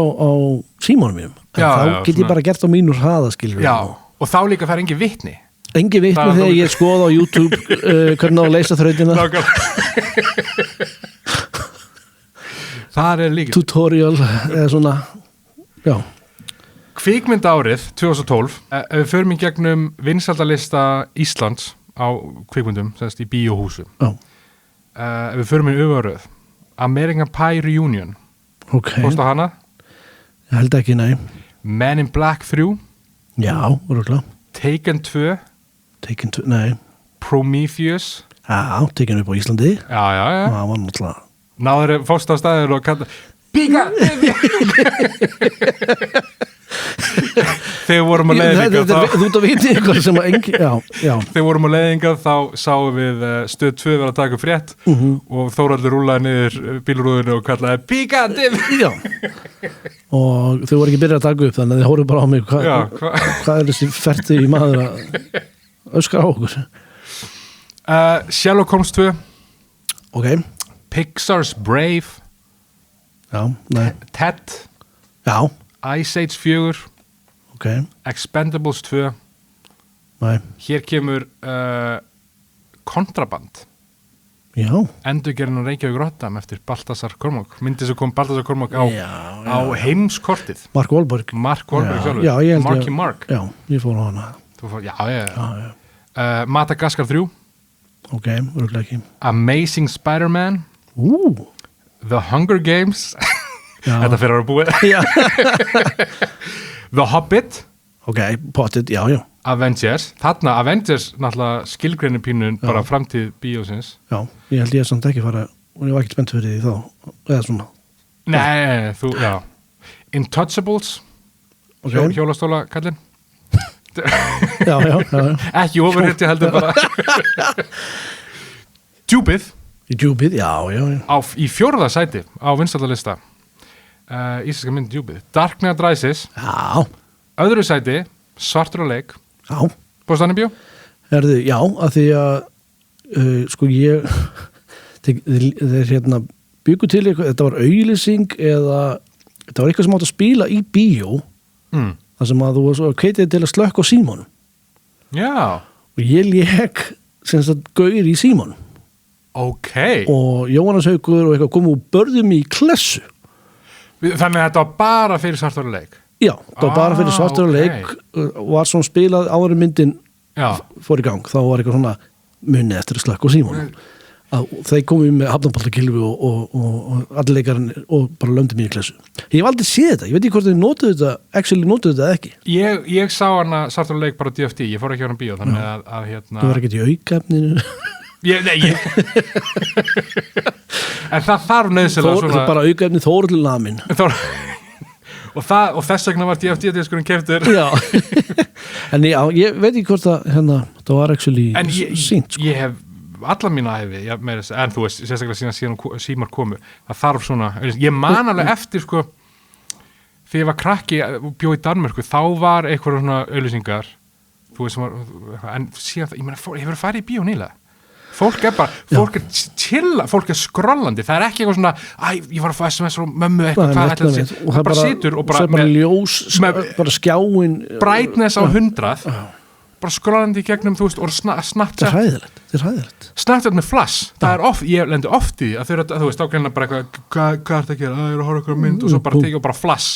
símanum mínum, en þá get ég bara gert á mínur hraða, skilur. Já, og þá líka það er engin vitni þegar ég skoða á YouTube hvernig á að leysa þrautina. Það er líka tutorial eða svona, já. Kvikmyndaárið 2012, ef við förum í gegnum vinsældalista Íslands á kvikmyndum, semst í bíóhúsum. Ef við förum í öfuröð, American Pie Reunion. Ok. Fórstu á hana? Ég held ekki, nei. Men in Black 3 Já, örgulega Taken 2 nei Prometheus Já, Taken upp á Íslandi Já Það var náttúrulega Náður fórst á staðir og kalla Píka Þegar vorum á leiðinga Þú ert að viti eitthvað sem að engi Þegar vorum á leiðinga þá sáum við stöð 2 vera að taka frétt og Þóraldur rúlaði niður bílrúðinu og kallaði Píka Já og þau voru ekki byrjað að taka upp þannig að þið hóru bara á mig hvað er þessi ferti í maður að öskra á okkur Sherlock Holmes 2 Ok Pixar's Brave Já, nei Ted Já Ice Age 4 Ok Expendables 2 Nei Hér kemur Kontraband Já Endurgerðin á Reykjavík Rotterdam eftir Baltasar Kormák myndi sem kom Baltasar Kormák á heimskortið Mark Wahlberg sjálfur Marky Mark Já, ég fór á hana Madagaskar 3 Ok, örgulega ekki Amazing Spider-Man The Hunger Games Þetta fyrir að vera búið The Hobbit Ok, potted, já Avengers, þarna Avengers náttúrulega skilgreinir pínun bara framtíð bíósins Já, ég held ég samt ekki fara og ég var ekkert spennt fyrir því þá eða svona Nei, já Intouchables hjólastóla kallinn já. Ekki ofurhætti heldur bara Djúpið já. Í 4. sæti á vinsældarlista íslenska mynd Djúpið Dark Knight Rises Já Öðru sæti Svartur á leik Já Bóðst hann í bíó? Já, að því að sko ég þeir byggu til eitthvað, þetta var auglýsing eða þetta var eitthvað sem átt að spila í bíó þar sem að þú keitið til að slökka á símanum Já og ég lék sem sagt gaur í símanum Ok og Jóhannes Haukur og eitthvað komu og börðum í klessu Þannig að þetta var bara fyrir Svartur á leik Já, það var bara fyrir Svartur á leik var svona spilað áður myndin fór í gang, þá var eitthvað svona munið eftir að slökka á símanum þeir komið með hafnabaldakilfi og allir leikarinn og bara lömdi mér í klessu. Ég hef aldrei séð þetta, ég veit ekki hvort þeir notuðu þetta eða ekki. Ég sá hana Svartur á leik bara DFT, ég fór ekki á hana bíó þannig að Þú var ekkert í aukaefninu Nei En það þarf nöðsilega svona bara aukaefni Þórhildur Lamin og þess vegna var DFT-diskurinn keftur Já En ég veit ekki hvort að það var actually sínt Ég hef alla mína æfi en þú veist, sérstaklega síðan símar komu það þarf svona, ég man alveg eftir sko, þegar ég var krakki og bjó í Danmörku, þá var eitthvað svona auglýsingar þú veist, en síðan ég meina, ég verið að fara í bíó nýlega fólk er chilla, fólk er skrollandi, það er ekki eitthvað svona ég var að fá SMS frá mömmu eitthvað, hvað ætlaði að sé og það bara situr og bara ljós, bara skjáin brightness á 100 bara skrollandi í gegnum, þú veist, og Snapchat þetta er hæðilegt Snapchat með flash, það er ég lendi oft í að þú veist, ákveðina bara eitthvað hvað er þetta að gera, ég er að horfa eitthvað mynd og svo bara tekið og bara flash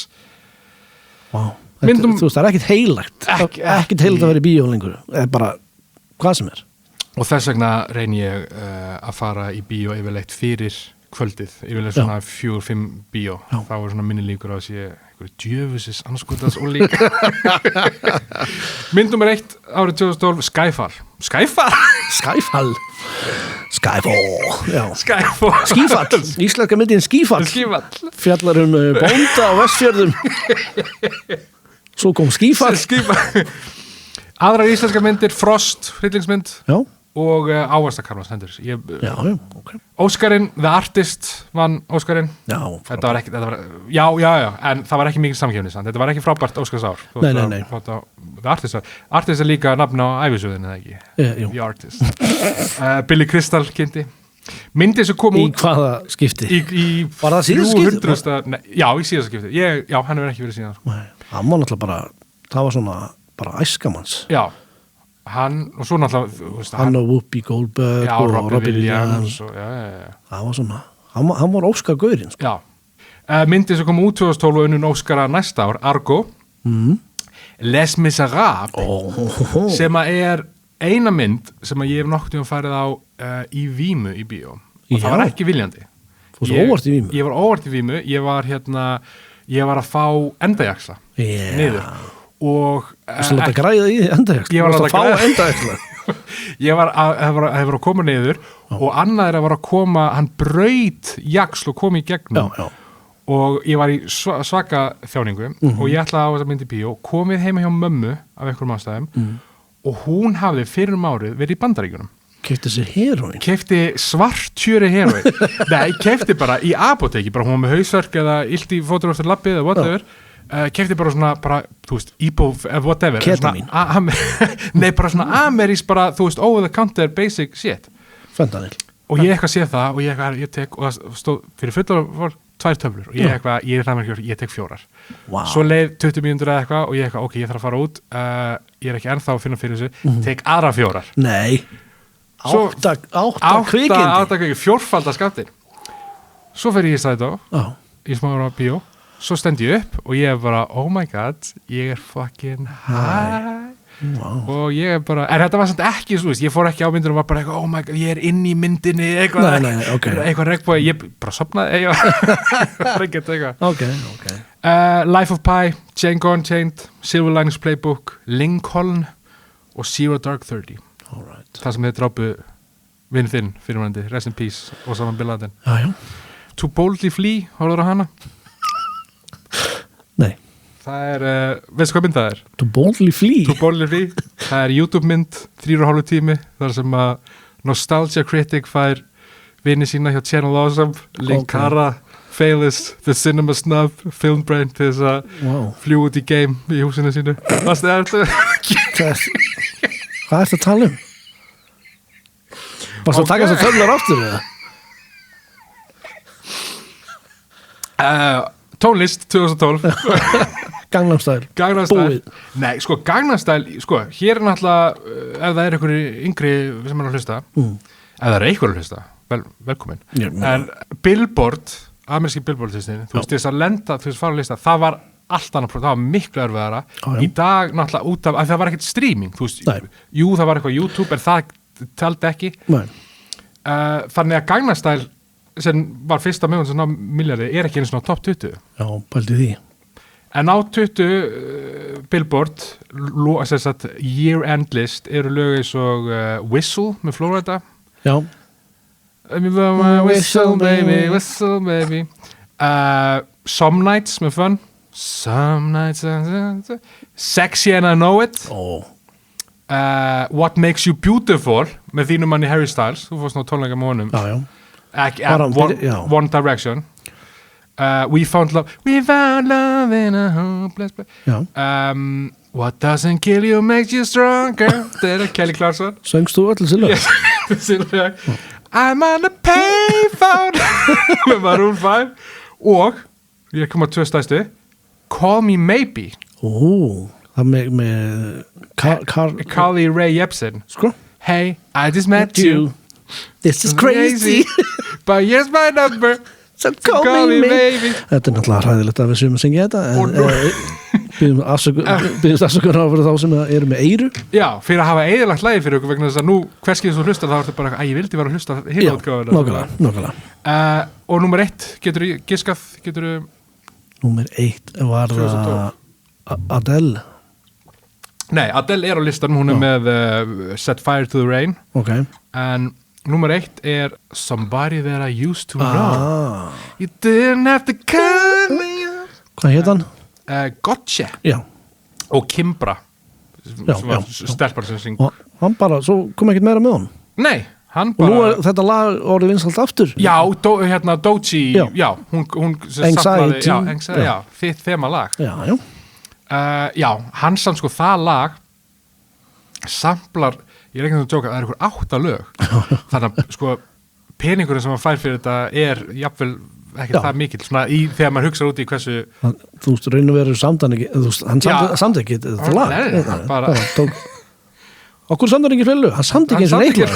þú veist, það er ekkit heilagt ekkit heilagt að vera í bíó lengur eða bara hvað sem er og þess vegna reyni ég að fara í bíó yfirleitt fyrir kvöldið, yfirleitt svona 4-5 bíó, þá er svona minni líkur á að sé einhverju djöfusis anskotans og líka mynd nummer 1 árið 2012 Skyfall íslenska myndin Skífall fjallar bónda á Vestfjörðum svo kom Skífall aðrar íslenska myndir Frost, hryllingsmynd og Ávastakarlans hendur okay. Óskarinn, The Artist vann Óskarinn þetta var ekki, en það var ekki mikið samkefni þetta var ekki frábært Óskarsár nei. The Artist er líka nafn á ævisöðinu eða ekki The Artist Billy Crystal kynnti myndið sem kom út í hvaða skipti? Var það síðast skipti? Já, í síðast skipti hann hefur ekki verið síðan hann var náttúrulega bara, það var svona bara æskamanns hann, og svo náttúrulega hann og Whoopi Goldberg og Robbie Williams það var svona, hann var Óskar-gaurinn sko. myndið sem kom út 2012 og unnum Óskara næsta ár, Argo Les Miserables sem að er eina mynd sem að ég hef nokkuð tíma farið á í Vímu í bíó og það var ekki viljandi Þú varst óvart í Vímu? Ég var óvart í Vímu, ég var að fá endajaxla niður og Þú láta græða í endajöxl Ég var að fá endajöxl Ég hefur að koma niður og annað að koma, hann braut jaxl og kom í gegnum og ég var í svaka þjáningu og ég ætlaði á þess að myndi bíó komið heima hjá mömmu af einhverjum ástæðum og hún hafði fyrir árið verið í Bandaríkjunum Keypti sér heroín Keypti svartjöri heroín Nei, keypti bara í apóteki bara hún var með hausverk eða illt í fótur eftir lappið eða whatever keypti bara svona, þú veist, Ibo whatever Ketamín Nei, bara svona amerís bara, þú veist, over the counter basic shit Fentanil Og ég eitthvað sé það og ég tek og það stóð fyrir fullar 2 töflur og ég tek 4 Svo leið 20 mínútur eða eitthvað og ég eitthvað, ok, ég þarf að fara út ég er ekki ennþá að finna fyrir þessu tek aðra 4 Nei, 8 kvikindi 4-falda skammtinn Svo fer ég í strætó í smára bíó Svo stend ég upp og ég er bara, oh my god, ég er fucking high og ég er bara, en þetta var samt ekki svo, ég fór ekki á myndinu og var bara eitthvað, oh my god, ég er inn í myndinni eitthvað regnbói, ég bara sopnaði Life of Pi, Django Unchained, Silver Linings Playbook, Lincoln og Zero Dark 30 það sem þið drápu vinn þinn fyrirvændi, Rest in Peace og saman Bill Laden To Boldly Flee, hóruður á hana? Nei Það er, veistu hvað mynd það er? To Boldly Flee? To Boldly Flee, það er YouTube mynd 3,5 tími, þar sem að Nostalgia Critic fær vini sína hjá Channel Awesome Link Cara, Failist, The Cinema Snub Filmbrain til þess að fljú út í game í húsinu sínu Hvað er þetta að tala um? Varstu að taka þess að töflar áttur eða? Tónlist 2012 Gangnam Style Nei, sko, Gangnam Style sko, hér er náttúrulega ef það er einhverju yngri sem er að hlusta ef það er einhverju að hlusta, velkomin en Billboard, ameríski Billboard-listin, þú veist, þess að lenda þú veist, fara að lista, það var allt annað það var miklu erfiðara, í dag náttúrulega út af, það var ekkert streaming, þú veist jú, það var eitthvað YouTube, en það taldi ekki þannig að Gangnam Style sem var fyrsta mögum sem ná milljarði er ekki einu svona top 20 Já, pældi því En á 20 Billboard year-end list eru lög eins og Whistle með Florida Já Whistle baby Some Nights með Fun Some Nights Sexy and I Know It What Makes You Beautiful með þínum manni Harry Styles þú fórst ná tónleika með honum One Direction We found love in a hopeless place What doesn't kill you makes you stronger Þetta er Kelly Clarkson Söngst þú öll silva? I'm on a payphone með Maroon 5 og ég kom að 2 stæstu Call Me Maybe það með Carly Rae Jepsen Hey, I just met you This is crazy But here's my number So call me maybe Þetta er náttúrulega hræðilegt að við séum að syngja þetta Byggjum afsökunar á fyrir þá sem eru með eyru Já, fyrir að hafa eyðilagt lagi fyrir okkur vegna þess að nú hverskið þú hlustar þá er þetta bara að ég vildi vera að hlusta Já, nákvæmlega Og númer 1, getur þú giskað Númer 1 var Adele Nei, Adele er á listan, hún er með Set Fire to the Rain En númer 1 er Somebody That I Used to Know You didn't have to cut me up Hvað heit hann? Gotcha Og Kimbra Stelpar sem syng Og hann bara, svo kom ekkert meira með hann Nei, hann bara Og nú er þetta lag orðið vinsalt aftur Já, hérna Doechii Já, hún Anxiety Já, þitt þema lag Já, hann samt sko það lag samplar ég er ekki að djóka, það er einhver 8 lög þannig að sko peningurinn sem hann fær fyrir þetta er jafnvel ekki það mikill, svona þegar maður hugsa út í hversu þú veist, raun og veru samt hann ekki hann samt ekki þetta lag bara okkur samt hann ekki fylgu, hann samt ekki eins og eitthvað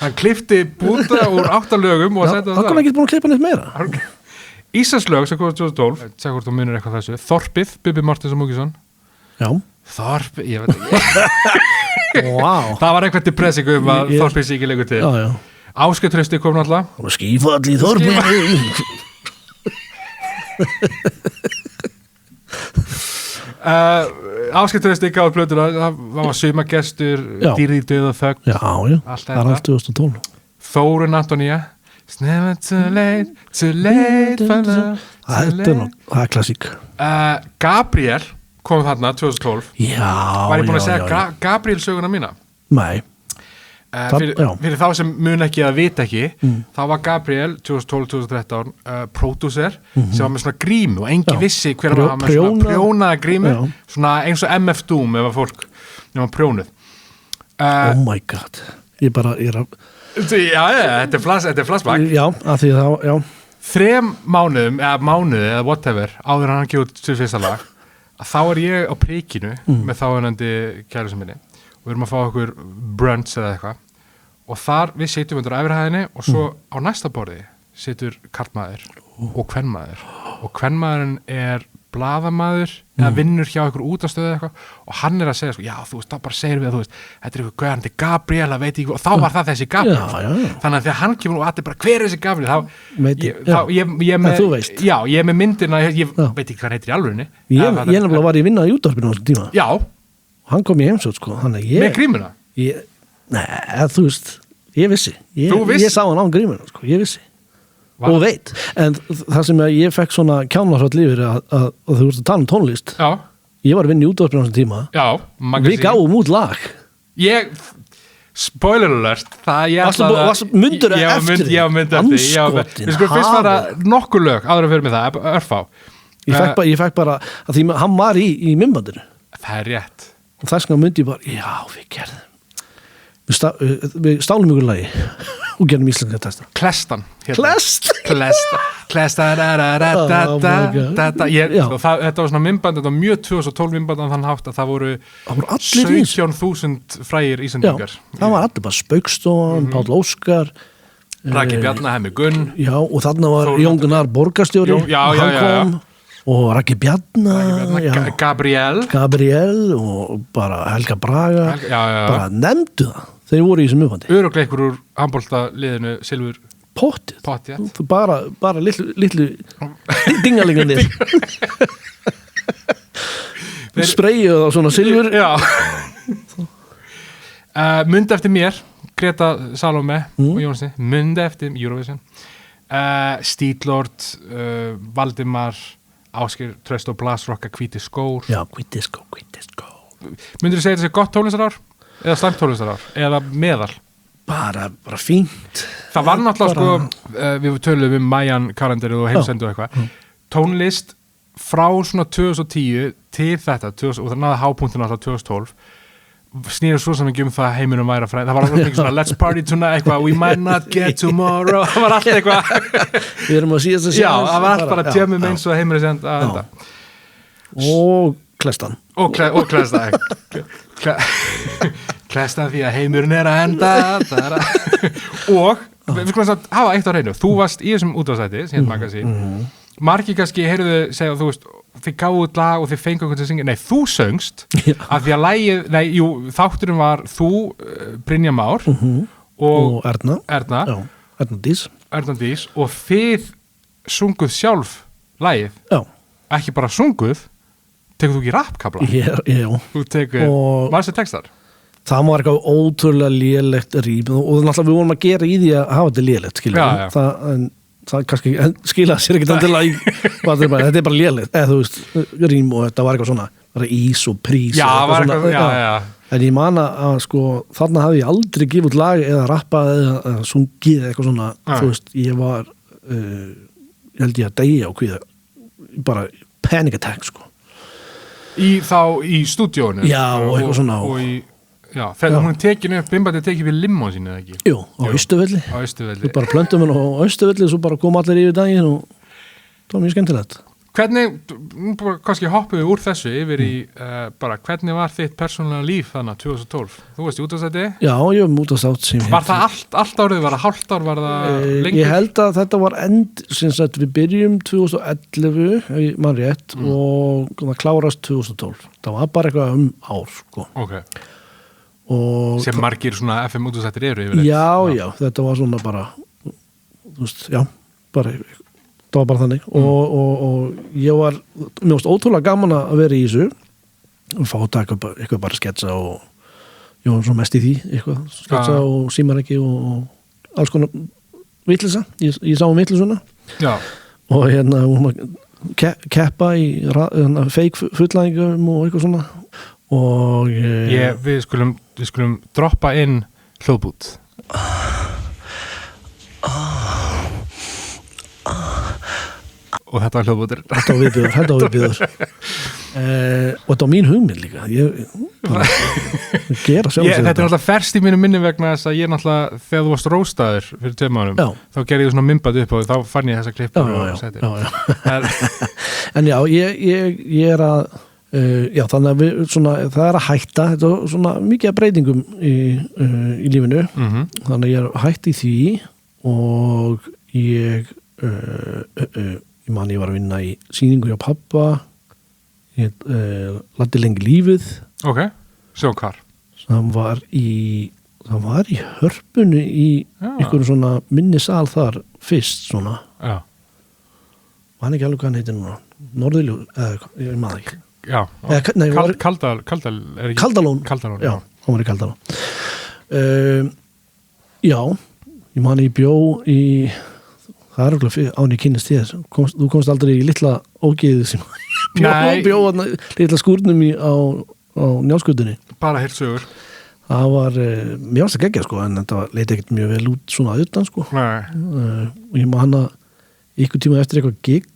hann klifti búta úr 8 lögum og setja það hann kom ekki búin að klippa neitt meira Íslandslög sem kom 2012 segja hvort þú munir eitthvað þessu Þorpið, Bubbi Mortens og Múkisson Þorp, ég veit ekki það var eitthvað depressing að Þorpið sé ekki lengur til Ásgeir Trausti kom náttúrulega skífall í Þorpið Áskipturist ykkur á plötuna, það var sumagestur, dýrið í döð og þögn. Já, það er allt 2012. Þórunn Antonía, It's never too late for love. Það er klassík. Gabriel kom þarna 2012. Já. Var ég búin að segja Gabriel söguna mína? Nei. Fyrir þá sem mun ekki að vita ekki, þá var Gabriel 2012-2013 pródúser sem var með svona grímu og engi vissi hver var með svona prjónaða grímu, svona eins og MF Doom ef að fólk var prjónuð. Oh my god, ég er að... Já, þetta er flashback. Já, að því þá, já. 3 mánuðum, eða whatever, áður hann gefið út til fyrsta lag, þá ég á prikinu með þáunandi kæru sem minni og við erum að fá okkur brunch eða eitthvað og þar við sitjum undir æfirhæðinni og svo á næsta borði situr karlmaður og kvenmaðurinn er blaðamaður eða vinnur hjá ykkur útastöðu eða eitthvað og hann er að segja, já, þú veist, þá bara segir við að þú veist, þetta er ykkur gauðandi Gabriel, veit ekki, og þá var það þessi Gabriel. Þannig að þegar hann kemur og allir bara, hver er þessi Gabriel? Þú veist. Já, ég er með myndina, ég veit ekki hvað hann heitir í alvörinni. Ég nefnilega var í vinna í útvarpinu á þessum tíma. Já. Hann kom í heimsótt, sko. Með grímuna? Nei, þú veist, ég vissi. Ég sá hann á grímuna, sko, ég vissi. Og veit, en það sem ég fekk svona kjánlarsvall yfir að þú veist að tala um tónlist. Já. Ég var að vinna í útvarpinu á þessum tíma. Já, við gáum út lag. Spoiler alert, það ég ætlaði myndur eftir því. Já, mynd eftir því. Við skulum fyrst fara nokkur lög áður að fyrir með það, örfá. Ég fekk bara, að því hann var í myndbandinu. Það er rétt. Og þess vegna myndi ég bara, já, við gerðum. Við stálum ykkur lagi og gerum íslenska testa. Klestan. Klestan. Þetta var svona myndband, þetta var mjög 2012 myndband en þann hátt að það voru 17.000 frægir íslendingar. Það var allir bara Spaukstofan, Páll Óskar, Raki Bjarna, Hemmi Gunn. Já, og þarna var Jón Gunnar borgarstjóri. Hann kom. Og Raki Bjarna, Gabriel og bara Helga Braga, bara nefndu það. Þeir voru í þessum myndbandi. Örugglega ykkur úr handboltaliðinu Silfur Pottið. Bara litlu dingalingarnir. Spreyjuð á svona silfur. Já. Mynd eftir mér, Greta Salome og Jónsi. Mynd eftir Eurovision. Stílord, Valdimar, Ásgeir Tröst og Blasrocka, Hvíti skór. Já, Hvíti skór. Myndirðu segja þessi gott tónlistarár? Eða slæmt tónlistarár? Eða meðal? Bara fínt. Það var náttúrulega við töluðum Mayan kalendarið og heimsendu og eitthvað. Tónlist frá svona 2010 til þetta, og það náði hápunktinu alltaf 2012, snýður svo sem ekki það heiminum væri að fræða. Það var alltaf mikið svona let's party tonight, eitthvað, we might not get tomorrow. Það var alltaf eitthvað. Við erum að síðast að sjá. Já, það var alltaf bara tjömmum eins og heimurinn sem að enda. Og Klestan. Og Klestan. Klestan því að heimurinn er að enda. Og við skulum að hafa eitt á hreinu. Þú varst í þessum útvarpsþætti, síðan magasín. Margir kannski heyrðu segja, þú veist, þið gáðu út lag og þið fengu okkur til að syngja. Nei, þú söngst af því að lagið, þátturinn var þú, Brynja Már og Erna. Já, Erna Dís. Og þið sunguð sjálf lagið. Já. Ekki bara sunguð, tekur þú ekki rappkabla? Já. Þú tekur, hvað er textar? Það var eitthvað ótrúlega lélegt rím og náttúrulega við vorum að gera í því að hafa þetta lélegt, skiljum. Það kannski skila sér ekkert andilega þetta er bara lélegt, eða þú veist rím og þetta var eitthvað svona, bara ís og prís. Já, var eitthvað, já. En ég man að sko, þarna hafði ég aldrei gefið út lag eða rappað eða sungið eða eitthvað svona, þú veist, ég var ég held ég að deyja á kvíða, bara panic attack, sko. Í stúdíónu? Já, og eitthvað svona. Já, þegar hún tekinu upp, Bimbandi tekið við limmo sínu eða ekki? Jú, á Austurvelli. Við bara plöntum henn á Austurvelli og svo bara kom allir yfir daginn og það var mjög skemmtilegt. Hvernig, kannski hoppuðu úr þessu yfir í bara, hvernig var þitt persónulega líf þannig 2012? Þú varst í útvarpsþætti? Já, ég var útvarpsþátt. Var það allt árið, var það hálft ár, var það lengur? Ég held að þetta var sem sagt við byrjum 2011, ef ég man rétt, og það klárast 2012. Það var bara eitthvað ár, sko. Ok. Sem margir svona FM útvarpsþættir eru yfir þetta. Já, þetta var svona bara þú veist, bara það var bara þannig og ég var, mér varst ótrúlega gaman að vera í þessu fá að taka eitthvað bara sketsa og ég var svo mest í því eitthvað, sketsa og símar ekki og alls konar vitleysa, ég sá vitleysuna og keppa í feik fullæðingum og eitthvað svona og við skulum droppa inn hljóðbút og þetta var hljóðbútur þetta var viðbjöður og þetta var mín hugmynd líka gera sjálf þetta er náttúrulega ferst í mínu minni vegna þess að ég náttúrulega, þegar þú varst róstaður fyrir 2 mánuðum, þá gerði ég svona mymbað upp og þá fann ég þessa klippur og seti en já, ég er að þannig að það er að hætta þetta er svona mikið breytingum í lífinu þannig að ég er hætt í því og ég man ég var að vinna í sýningu hjá pappa Landi lengi lífið ok, sjá hvar það var í Hörpunni í einhverjum svona minnisal þar fyrst svona man ekki alveg hvað hann heitir núna Norðurljó, ég maður ekki Kaldalón já, hann var í Kaldalón já, ég man ég bjó í það er okkur án ég kynnist þér þú komst aldrei í litla ógeðið sem bjó litla skúrnum á Njálsgötunni bara heilt sögur það var, mér varst að gegja sko en þetta leiti ekkert mjög vel út svona utan sko og ég má hana ykkur tíma eftir eitthvað gig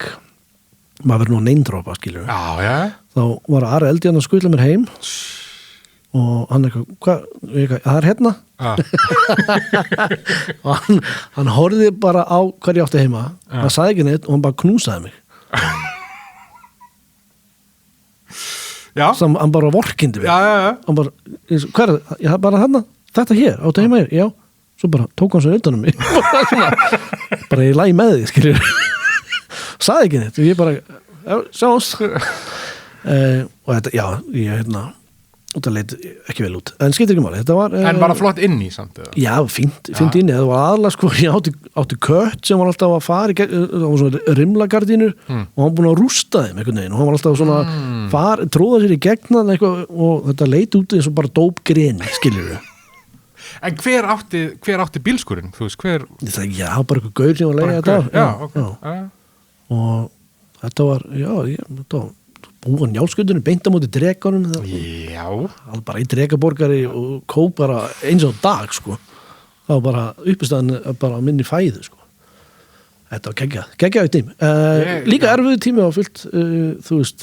maður verður nú að neindrópa skilur þá var Ari Eldi hann að skutla mér heim og hann eitthvað það er hérna og hann horfði bara á hvað ég átti heima hann sagði ekki neitt og hann bara knúsaði mig hann bara vorkindi mig hann bara, hvað er það? Ég bara hérna, þetta hér, átti heima hér já, svo bara tók hann svo utanum mig bara ég lægi með því skilur sagði ekki neitt og ég bara sjást og þetta, já, ég þetta leit ekki vel út en skiptir ekki máli, þetta var en var það flott inn í samt? Já, fínt inni, það var aðalega sko ég átti kött sem var alltaf að fara það var svona rimlagardínur og hann búin að rústa þeim einhvern veginn og hann var alltaf svona tróða sér í gegna og þetta leit út eins og bara dóp greni, skiljur við En hver átti bílskurinn? Þú veist, hver? Já, bara eitthvað gaur sem var að leiða þetta og þetta var þetta var búin Njálsgötunni beint á móti drekanum bara í drekaborgari og kóp bara eins á dag sko það var bara uppistæðan bara minni fæðu sko þetta var geggjað tím líka erfiðu tími á fullt þú veist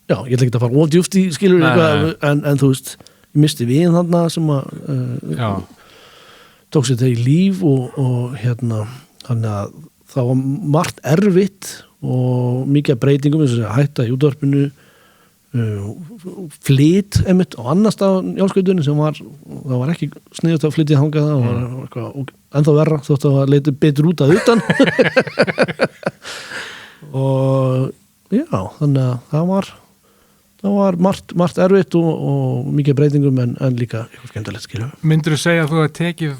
já, ég ætla ekki að fara of djúpt í skilur en þú veist ég misti við þarna sem að tók sér það í líf og þannig að það var margt erfitt og mikið breytingum eins og hætta í útvarpinu flyt einmitt á annars stað Njálsgötunni sem það var ekki sniðut að flytja þangað það var ennþá verra þótt að það leiti betur út að utan og já, þannig að það var margt erfitt og mikið breytingum en líka eitthvað skemmtilegt skilur. Myndirðu segja að þú hefði tekið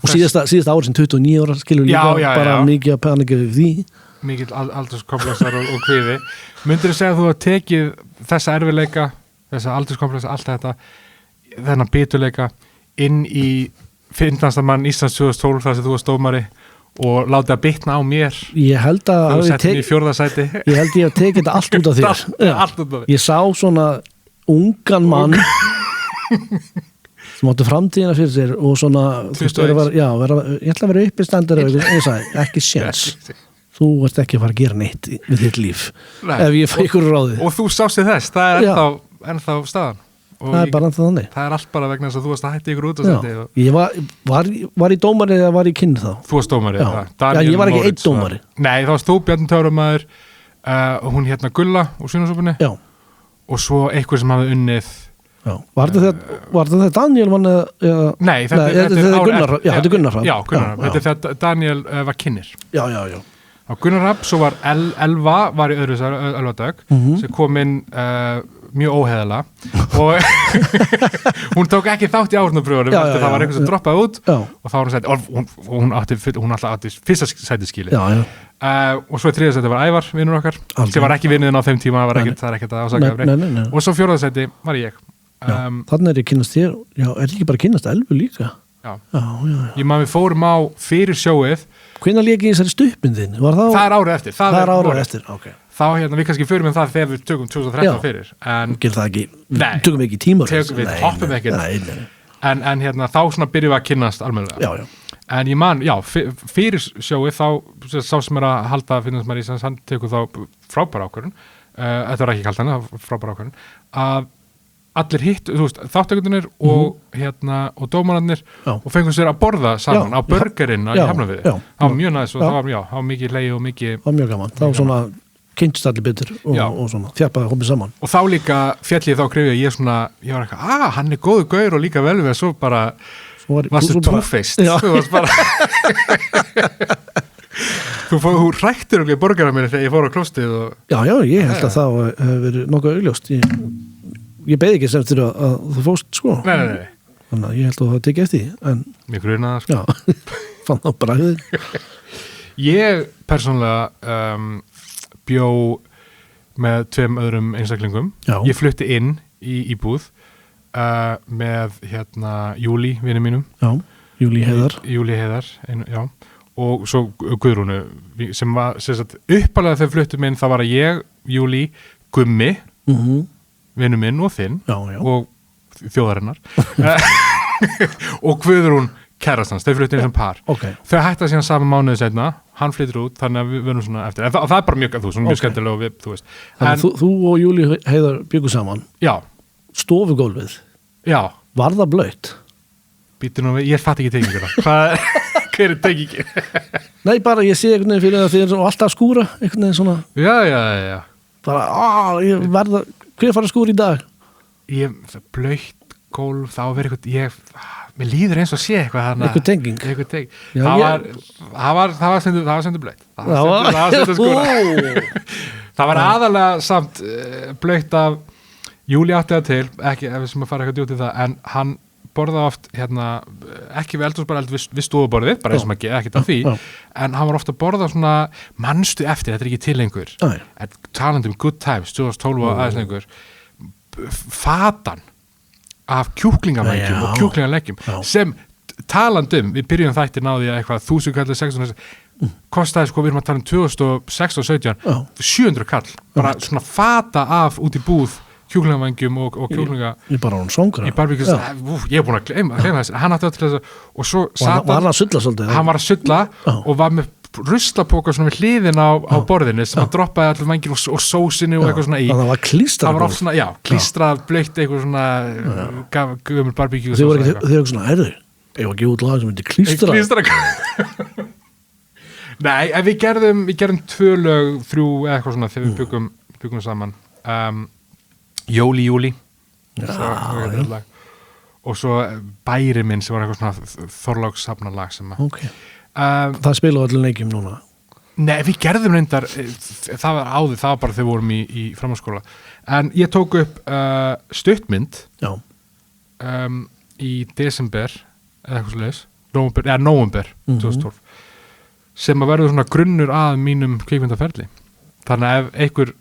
og síðasta ári sem 29 ára skilur líka bara mikið að panika við því mikill aldurskomplexar og kvíði. Myndirðu segja að þú hefði tekið þessa erfiðleika, þessa aldurskomplexar, allt þetta, þennan biturleika inn í 15. mann Íslands 2012 þar sem þú varst dómari og látið að bitna á mér? Ég held að þú sett mér í 4. sæti. Ég held ég að tekið þetta allt út af þér. Allt út af þér. Ég sá svona ungan mann sem átti framtíðina fyrir sér og svona ég ætla að vera uppistandur og ég sagði, ekki séns. Þú ert ekki að fara að gera neitt við þitt líf. Nei. Ef ég fæ ykkur ráði. Og þú sást þess, það er ennþá staðan. Og það er bara ennþá þannig. Það er allt bara vegna þess að þú varst að hætti ykkur út og sætti. Ég var í dómari eða var í kynni þá? Þú varst dómari. Já, ég var ekki einn dómari. Nei, þá varst þú Bjarni Töframaður, hún Gulla úr Svínarsúpunni. Já. Og svo einhver sem hafði unnið. Já. Var þetta Daniel mann eða? Nei, þetta er Gunnar. Já, þetta er Gunnar. Já, Gunnar. Þetta er þegar Daniel var kynnir. Já. Á Gunnar Rapp, svo var Elva var í öðru Elva Dögg sem kom inn mjög óheðalega og hún tók ekki þátt í áhörnapröfunum eftir það var einhvers að droppaði út og þá var hún sætt hún alltaf átti fyrsta sæti skili og svo þriðja sæti var Ævar, vinnur okkar sem var ekki vinniðin á þeim tíma, það er ekkert að ásaka og svo fjórða sæti var ég Þannig ég kynnast þér, er ekki bara kynnast Elvu líka? Já. Ég maður við fórum á fyrir sjóið. Hvenær lék ég þessari stuppmyndin? Það er árið eftir. Það er árið eftir, ok. Þá við kannski förum það þegar við tökum 2013 fyrir. Gerir það ekki, tökum ekki tímar. Við hoppum ekki. En þá svona byrjum við að kynnast almennilega. Já. En ég man, fyrir sjóið þá sá sem er að halda Finnast Marísans, hann tekur þá frábæra ákvörðun. Þetta var ekki kalt hann, frábæra ákvörðun. Að allir hitt, þáttökundunir og dómararnir og fengum sér að borða saman á burgerinn í Hafnarfirði. Það var mjög næs og það var mikið leið og mikið... Það var mjög gaman. Það var svona kynntist allir betur og svona þjappaði komið saman. Og þá líka fjallið þá krefið ég var eitthvað, hann er góðu gaur og líka vel við, svo bara varstu two-faced. Þú varst bara... Þú ræktir í borgarna minni þegar ég fór á klóstið og... Já, ég held að það hefur verið nokkuð augljóst. Ég beði ekki sem eftir að þú fóst sko. Nei. Þannig að ég held að það tekið eftir en... Mér grunaði sko. Já, fann það bara hefðið. Ég persónulega bjó með 2 öðrum einstaklingum. Já. Ég flutti inn í íbúð með Júlí, vinur mínum. Já, Júlí Heiðar, já. Og svo Guðrúnu, sem var uppalega þegar fluttum inn, það var að ég, Júlí, Gummi, vinur minn og þinn og þjóðarinnar og Guðrún kærastans, þau fluttir inn sem par þau hætta síðan saman mánuði seinna hann flyttir út, þannig að við verðum svona eftir en það er bara mjög skemmtilega og við, þú veist Þannig að þú og Júlí Heiðar byggu saman stofugólfið var það blautt? Býttu nú við, ég fatt ekki tenginguna hver er tengingin? Nei, bara ég sé einhvern veginn fyrir það þið er alltaf að skúra einhvern veginn svona já bara, ég verða hver fara að skúra í dag? Blautt gólf, þá verður eitthvað mér líður eins og sé eitthvað eitthvað tenging það var sendur blautt það var sendur skúra það var aðalega samt blautt af Júlí átti það til ekki ef við sem að fara eitthvað djútið það en hann borða oft ekki við eldhús bara við stofuborðið bara eins og maður ekkert af því en hann var ofta að borða svona manstu eftir, þetta er ekki til lengur talandi good times, 2012 og aðeins lengur fatan af kjúklingamængjum og kjúklingaleggjum sem talandi við byrjum þættir náði að eitthvað 1000 kall 16 kostaði við erum að tala 2016 og 17 700 kall, bara svona fata af út í búð kjúklingavangjum og kjúklinga ég bara hún songra ég er búin að gleyma þess hann átti til þess og svo var hann var að sulla og var með ruslapóka svona við hliðin á borðinu sem hann droppaði allir vangir og sósinu og eitthvað svona í það var klístrað það var oft svona, klístrað, blöytt eitthvað svona gömur barbíkju þau voru ekki svona, heyrðu ég var ekki út lag sem heitir klístrað nei, en við gerðum 2 lög, 3 eitthvað svona þegar við byggum saman Júlí og svo Bæri minn sem var eitthvað svona Þorlákshafnarlag sem það spilaðu allir leikjum núna nei, við gerðum reyndar það var áður, það var bara þegar við vorum í framhaldsskóla en ég tók upp stuttmynd í desember eða eitthvað svoleiðis nóvember 2012 sem að verður svona grunnur að mínum kvikmyndaferli þannig að ef einhver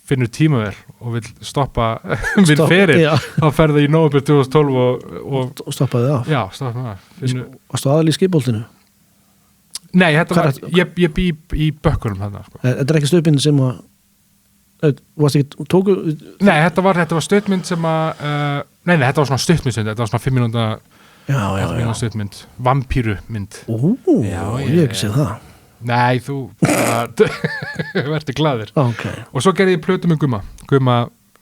finnur tímavel og vil stoppa minn feril, þá ferði í nóvember 2012 og stoppaði af já, stoppaði af Varstu aðal í skipboltinu? Nei, þetta var, ég bý í bökkunum þarna sko. Þetta er ekki stöðmynd sem að varst ekki, tóku Nei, þetta var stöðmynd sem að nei, þetta var svona stöðmynd þetta var svona 5 mínúta stöðmynd, vampírumynd já, ég ekki séð það Nei, þú verður glaðir og svo gerði ég plötu með Gumma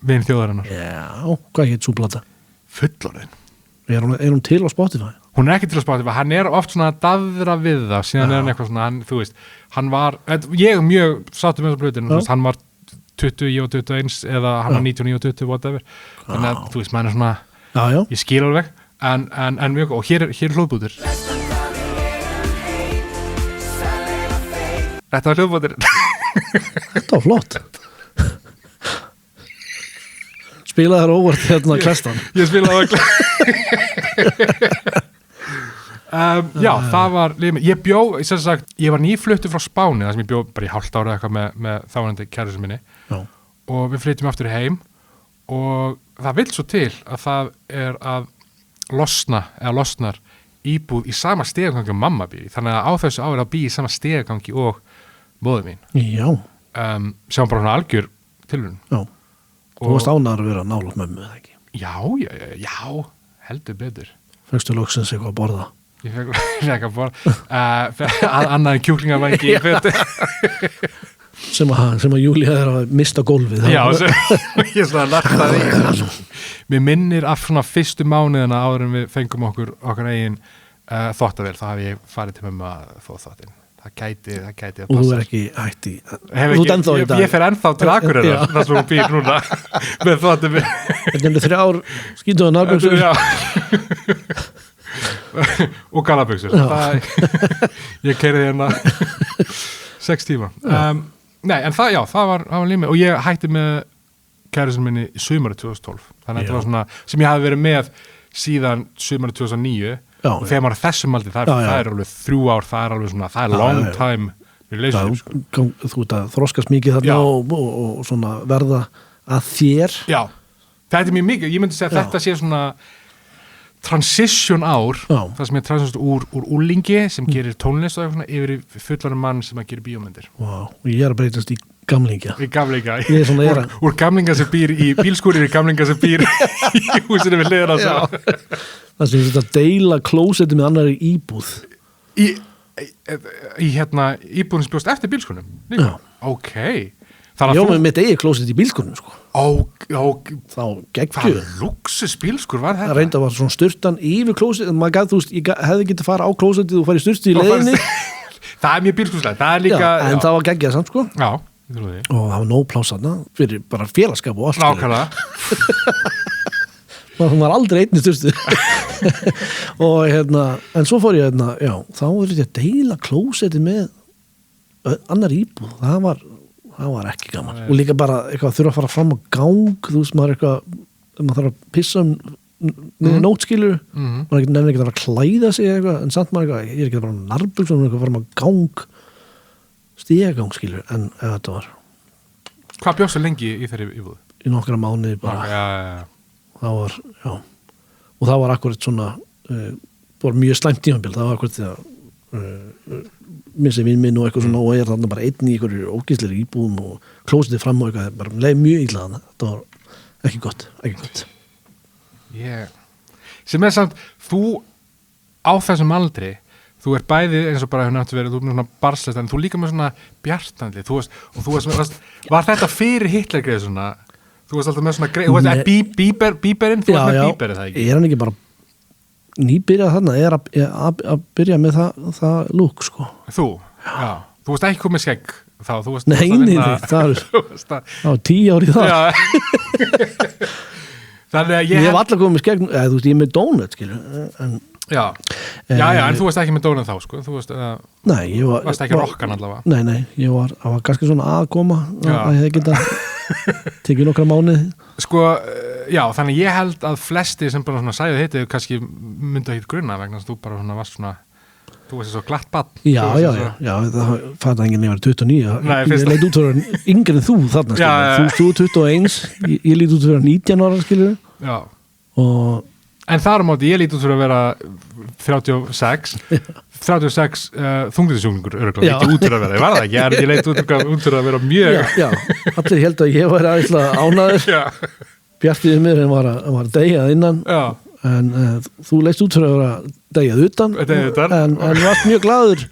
vin þjóðarinnar hvað heit svo plata? Fullorðin Er hún til á Spotify? Hún er ekki til á Spotify, hann er oft svona að daðra við það, síðan er hann eitthvað svona þú veist, hann var, ég mjög sáttu með þessu plötinu, hann var 20, ég var 21 eða hann var 19, ég var 20 whatever, þannig að þú veist, maður er svona ég skil alveg, en mjög og hér er hljóðbútur Þetta var hljóðbútur Þetta var flott Spilaði þar óvart hérna Klestan. Ég spilaði það já, það var ég bjó, sem sagt, ég var nýfluttur frá Spáni, þar sem ég bjó bara í hálft ára eitthvað með þáverandi kærustunni minni og við flytjum aftur heim og það vill svo til að það er að losnar íbúð í sama stegagangi og mamma býr í, þannig að á þessu ári að býr í sama stegagangi og móðir mín. Já. Sjáum bara svona algjör tilhörun. Já. Þú varst ánægður að vera nálægt mömmu, eða ekki? Já, heldur betur. Fengstu loksins eitthvað að borða? Ég fekk að borða annað en kjúklingavængi í fötu. sem að Júlía er að mista gólfið. Já, ég er svona nartaði. Mér minnir af svona fyrstu mánuðina áður en við fengum okkar eigin þvottavél, þá hef ég farið til mömmu að þvo þvottinn. Það gæti að passa. Og þú er ekki hætt í ég fer ennþá til Akureyrar það sem hún býr núna með þvottavél. Þetta er 3 ár skítuða nærbuxur. Já. Og gallabuxur. Ég keyrði hérna 6 tíma. Nei, en það var límið og ég hætti með kærustun minni í sumarið 2012. Þannig að þetta var svona sem ég hafi verið með síðan sumarið 2009 og þegar maður þessum aldrei, það er alveg 3 ár, það er alveg svona, það er long time relationship. Sko. Þú veit að þroskast mikið þarna og svona verða að þér. Já, þetta er mjög mikið, ég myndi segja að þetta sé svona transition ár, það sem er transition úr úlingi sem gerir tónlist og eitthvað yfir í fullanum mann sem að gerir bíómyndir. Vá, og ég er að breytast í gamlingja. Í gamlingja. Úr gamlingja sem býr í bílskúrir í gamlingja sem býr í húsinu við hliðina sá. Það sem þetta deila klósetti með annari íbúð. Í íbúðin sem bjóst eftir bílskúrnum? Já. Ok. Já, með mitt eigi klósetti í bílskúrnum, sko. Þá geggju. Það luxus bílskúr var þetta? Það reynda var svona sturtan yfir klósetti, maður gæti, þú veist, ég hefði getið að fara á klósettið og fara í sturti í leiðinni. Það er mjög bílskúrslega, það er líka... Já, en það var geggjað samt, sko. Já. Og það var nóg pláss þarna fyrir bara félagskap og allt. Nákvæmlega. Það var aldrei einnig styrstu. Og en svo fór ég þá var þetta að deila klósetti með annar íbúð. Það var ekki gaman. Og líka bara eitthvað þurfa að fara fram á gang, þú veist, maður þarf að pissa með nótskilur, maður nefnir ekki að klæða sig eitthvað, en samt maður ég er ekki bara nærbuxum, maður er fara á gang stigagang, skilur, en þetta var. Hvað bjóstu lengi í þeirri íbúð? Í nokkra mánuði bara. Það var, og það var akkurat svona bara mjög slæmt tímabil, það var akkurat því að missi vinn minn og eitthvað svona og er þarna bara einn í einhverju ógeðslegri íbúðum og klósitið fram og eitthvað, bara leið mjög illa þarna, þetta var ekki gott. Sem er samt, þú á þessum aldri þú ert bæði eins og bara þú ert með svona barslegt en þú líka með svona bjartandi var þetta fyrir Hitlergreið svona þú varst alltaf með svona greið bíberinn, þú varst með bíberið það ekki? Er hann ekki bara nýbyrjað þarna að byrja með það lúk sko? Þú varst ekki komið skegg þá, þú varst Nei, það var 10 ár í það Þannig að ég hef alltaf komið skegg, þú veist, ég er með donut skilur, en Já, en þú varst ekki með dónan þá, sko? Þú varst ekki rockan allavega? Nei, það var kannski svona aðkoma að ég hef getað tekið nokkra mánuði. Sko, já, þannig ég held að flesti sem bara svona sæðu heitið kannski myndu að hitt grunna vegna þú bara svona varst svona, þú varst svo glatt barn. Já, það fætti enginn ég var 29. Ég leit út fyrir yngri en þú þarna, skilur. Þú 21, ég leit út fyrir 19 ára, skilur. Já. Og En þar á móti, ég líti út fyrir að vera 36 þunglyndissjúklingur örugglega, ekki út fyrir að vera, ég var það ekki, ég leit út fyrir að vera mjög Já, allir held að ég var eitthvað ánæður Bjartiðið mér en var að deyjað innan en þú leist út fyrir að vera deyjað utan en varst mjög glaður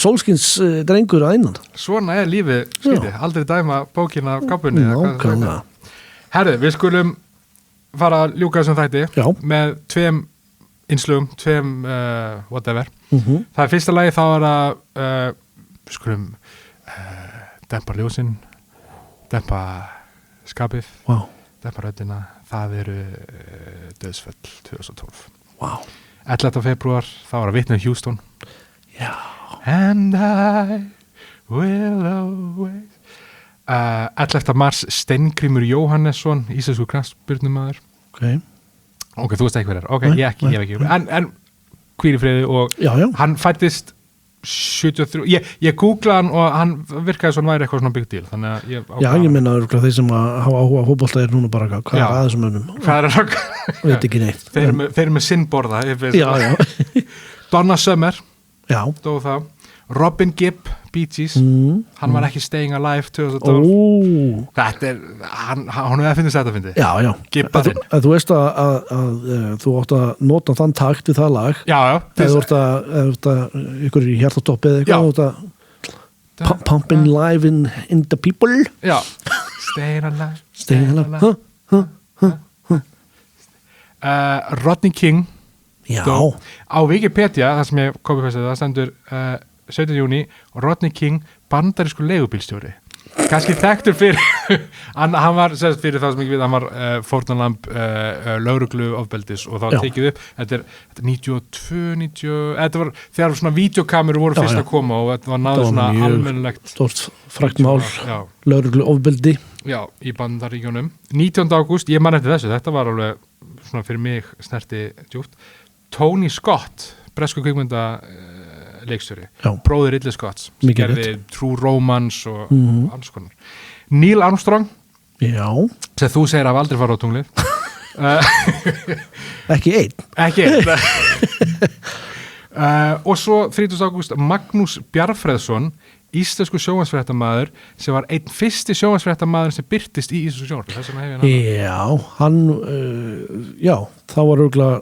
sólskins drengur að innan Svona er lífið, skilji, aldrei dæma bókina á kápunni Herðu, við skulum fara að ljúka þessum þætti með 2 innslugum, 2 whatever. Það er fyrsta lagi þá er að skulum dempa ljósin, dempa skapið, dempa röddina. Það eru dauðsföll 2012. 11. febrúar, þá var að Whitney Houston. And I will always 11. mars Steingrímur Jóhannesson, íslensku knattspyrnumaður. Ok, þú veist ekki hver ég hef ekki. En hvíl í friði og hann fæddist 73, ég googlaði hann og hann virkaði svona væri eitthvað svona big deal, þannig að ég meina þeir sem hafa áhuga fótbolta núna bara hvað er aðeins mönnum veit ekki neitt þeir með sinnborða Donna Summer stóð það, Robin Gibb Bee Gees, hann var ekki Staying Alive 2012 þetta hann hefði að finnast þetta fyndi Gibbarinn þú veist að þú átt að nota þann takt við það lag eða þú átt að ykkur í hjartatoppi eða eitthvað pumping live in the people Staying Alive Rodney King á Wikipedia, það sem ég copy-pastaði, það stendur 17. júni og Rodney King bandarísku leigubílstjóri kannski þekktur fyrir hann var fyrir það sem ekki við hann var fórnarlamb lögreglu ofbeldis og það var tekið upp þetta er 92 þetta var þegar svona vídeokameru voru fyrst að koma og þetta var náðu svona almennilegt stort fraktmál lögreglu ofbeldi í Bandaríkjunum 19. ágúst, ég man eftir þessu þetta var alveg svona fyrir mig snerti djúpt Tony Scott, bresku kvikmynda leikstjóri, bróðir Ridley Scott sem gerði True Romance og alls konar. Neil Armstrong sem þú segir að aldrei fara á tunglið ekki einn og svo 30. ágúst Magnús Bjarfreðsson íslensku sjónvarpsfréttamaður sem var einn fyrsti sjónvarpsfréttamaður sem birtist í íslensku sjónvarpi hann það var örugglega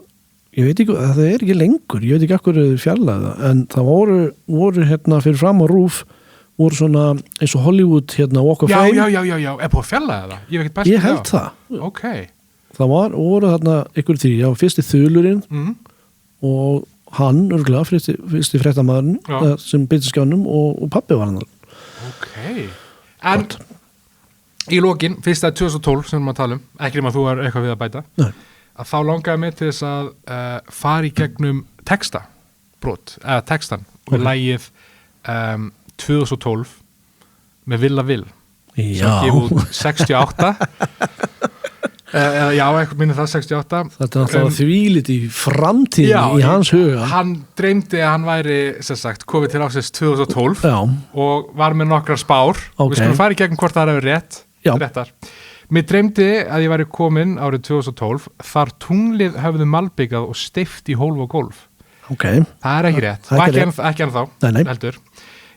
ég veit ekki, það er ekki lengur ég veit ekki akkur fjarlæða en það voru fyrir fram á RÚV voru svona eins og Hollywood Walk of Fame er búið fjarlæða það? Ég held það okay. það voru ykkur því, fyrsti þulurinn og hann örgulega fyrsti fréttamaðurinn sem byrti skjánum og pabbi var hann en í lokin, fyrsta 2012 sem maður tala ekki nema þú er eitthvað við að bæta að þá langaði mig til þess að fara í gegnum textan og lagið 2012 með Villa Will sem gefið út 68 eitthvað minni það 68 þetta er alltaf þvílit í framtíðin í hans huga hann dreymdi að hann væri komið til ásins 2012 og var með nokkrar spár við skulum fara í gegnum hvort það hefur réttar Mér dreymdi að ég væri komin árið 2012 þar tunglið höfðu malbikað og steypt í hólf og gólf. Það er ekki rétt. Og ekki ennþá, heldur.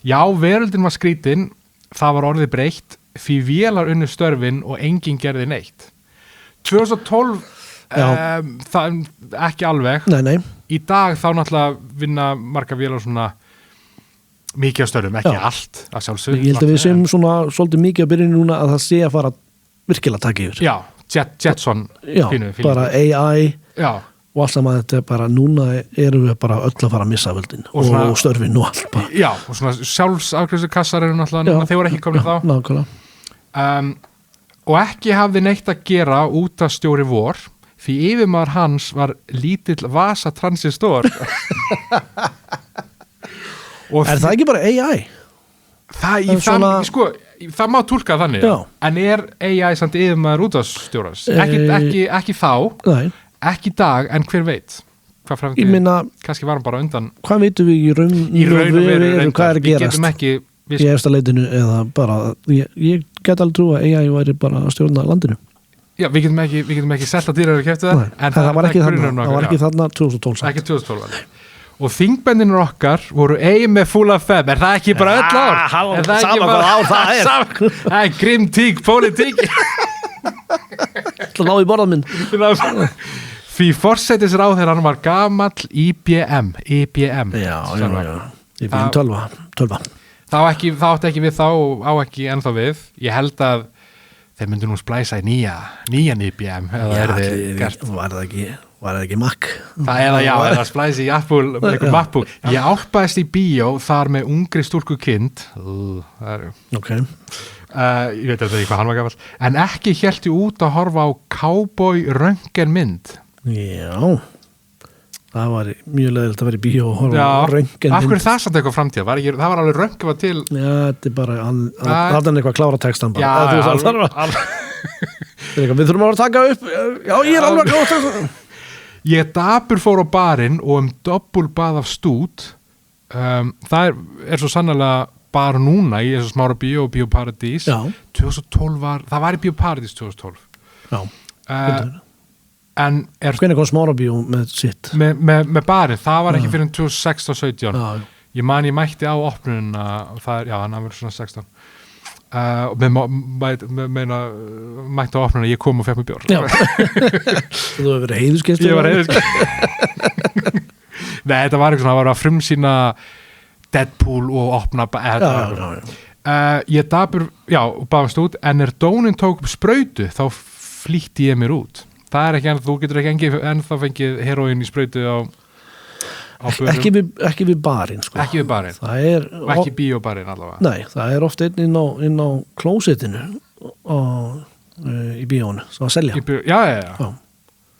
Já, veröldin var skrítin, það var orðið breytt, því vélar unnu störfin og enginn gerði neitt. 2012, það ekki alveg. Í dag þá náttúrulega vinna marga vélar svona mikið á störfum, ekki allt að sjálfsögðu. Ég held að við séum svona svolítið mikið að byrja núna að það sé að fara virkilega takk yfir. Jetson bara AI og allt saman þetta er bara núna erum við bara öll að fara að missa völdin og störfin og allt bara. Og svona sjálfsafgreiðslu kassar eru náttúrulega þeir voru ekki komin þá og ekki hafði neitt að gera út af stjóri vor því yfirmaður hans var lítill Vasa transistor Er það ekki bara AI? Það má túlka þannig en er AI samt yfirmaður útvarpsstjórans ekki þá ekki í dag en hver veit hvað framtíð kannski var hann bara undan hvað veitum við í raun og veru hvað er að gerast í efsta leitinu eða bara ég get alveg trú að AI væri bara að stjórna landinu við getum ekki selta dýrar að kefta það en það var ekki þarna 2012 ekki 2012 og þingbendinur okkar voru eigi með full of fem er það ekki bara öll ár? Sama hvað ár það er það er grimm tík, pólitík Það lág í borðan minn Því forsætisráðherrann var gamall IBM Já IBM 12 Það átti ekki við þá og á ekki ennþá við Ég held að þeir myndu nú splæsa í nýjan IBM Var það ekki Mac? Eða splæsi í Apple MacBook. Ég álpaðist í bíó þar með ungri stúlku kind ég veit ekki hvað hann var gamall en ekki hélti út að horfa á cowboy röntgenmynd Já það var mjög leiðilegt að vera í bíó og horfa á röntgen. Af hverju það samt eitthvað framtíð? Það var alveg röntgen var til. Já, þetta er bara hann eitthvað klára textan bara. Við þurfum að taka upp. Já, ég er alveg klára textan. Ég dapur fór á barinn og doppulbað af stút. Það er svo sannlega bara núna í þessu smára bíó og Bíóparadís. 2012 það var í Bíóparadís 2012. Já, en hvernig kom smára bíó með sitt? Með barinn, það var ekki fyrir 2016-17. Ég man ég mætti á opnunina og það hann var svona 16. Og mætti á opnunina, ég kom og fekk mig bjór. Þú hefur verið heiðursgestur? Ég var heiðursgestur. Nei, þetta var eitthvað svona, það var að frumsýna Deadpool og opna ég dapur, og baðast út, en dónin tók upp sprautu, þá flýtti ég mér út. Það er ekki ennþá, þú getur ekki ennþá fengið heroín í sprautu á börum. Ekki við barinn, sko. Ekki við barinn. Það er... Og ekki bíóbarinn allavega. Nei, það er ofta inn á klósettinu í bíónu, svo að selja. Já.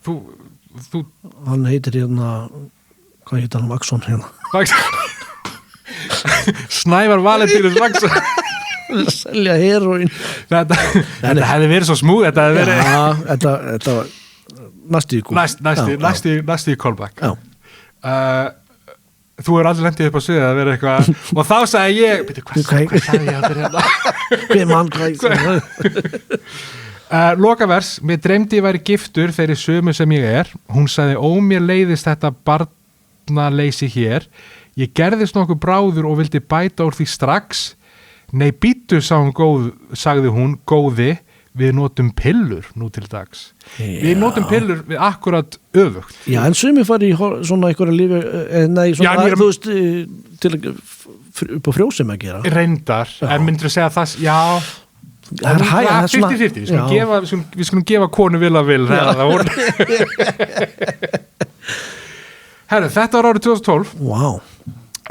Þú... Hann heitir hvað heitir hann? Vaxson Snævar Valentínus Vaxson. Selja heroín. Þetta hefði verið svo smúð, þetta hefði verið... Já, þetta var næstu í callback. Þú er aldrei lendið upp á sviðið að vera eitthvað og þá sagði ég hvað sagði ég aldrei hérna? Hver mann hvað? Lokavers, mér dreymdi ég væri giftur þeirri sömu sem ég er. Hún sagði, mér leiðist þetta barnaleysi hér. Ég gerðist nokkuð bráður og vildi bæta úr því strax. Nei, býttu, sagði hún, góði, við notum pillur nú til dags. Við notum pillur við akkurat öfugt. Já, en sumi fari í svona einhverja lífi, þú veist, til upp á frjósum að gera. Reyndar, en myndur að segja það, það er 50-50, við skulum gefa konu vil að vil. Herru, þetta var árið 2012. Wow.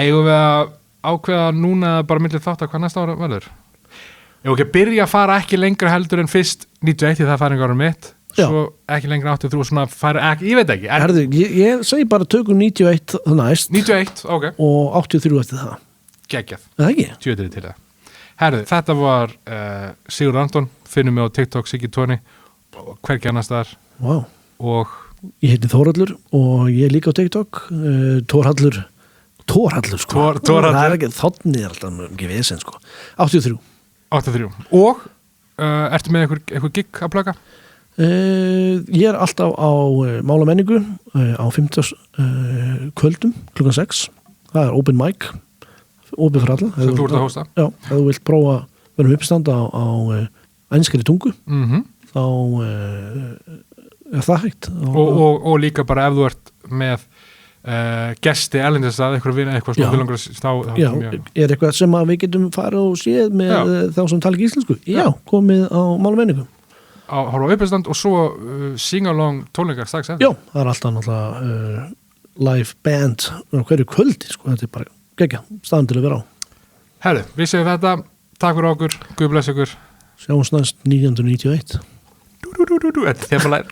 Eigum við að ákveða núna bara millir þátt að hvað næsta ára verður? Ég ekki byrja að fara ekki lengra heldur en fyrst 91 því það færingarum mitt. Svo ekki lengra 83 svona færa ekki, ég veit ekki. Herðu, ég segi bara tökum 91 það næst. 91, ok. Og 83 eftir það. Geggjað. Það ekki? Tjötrið til það. Herðu, þetta var Sigurður Anton, finnum við á TikTok Siggi Tóni, hvergi annars þar. Wow. Og ég heiti Þórhallur og ég er líka á TikTok, Þórhallur sko. Það er ekki, þotnið er alltaf ekki vesen sko. 83. Og ertu með einhver gig að plaka? Ég er alltaf á Mál og menningu á 50 kvöldum klukkan 6. Það er open mic, opið fyrir alla. Sem þú ert að hósta? Já, ef þú vilt prófa verðum uppstanda á ænskri tungu, þá er það hægt. Og líka bara ef þú ert með gesti erlendis að eitthvað svona er eitthvað sem við getum farið og séð með þá sem tala ekki íslensku komið á Mál og menningu horfa á uppestand og svo sing-along tónleikar strax eftir. Já, það er alltaf náttúrulega live band hverju kvöldi, sko, þetta er bara geggja staðan til að vera á. Herru, við séum þetta, takk fyrir okkur, Guð bless ykkur. Sjáumst næst 1991. Þetta er þemalæg.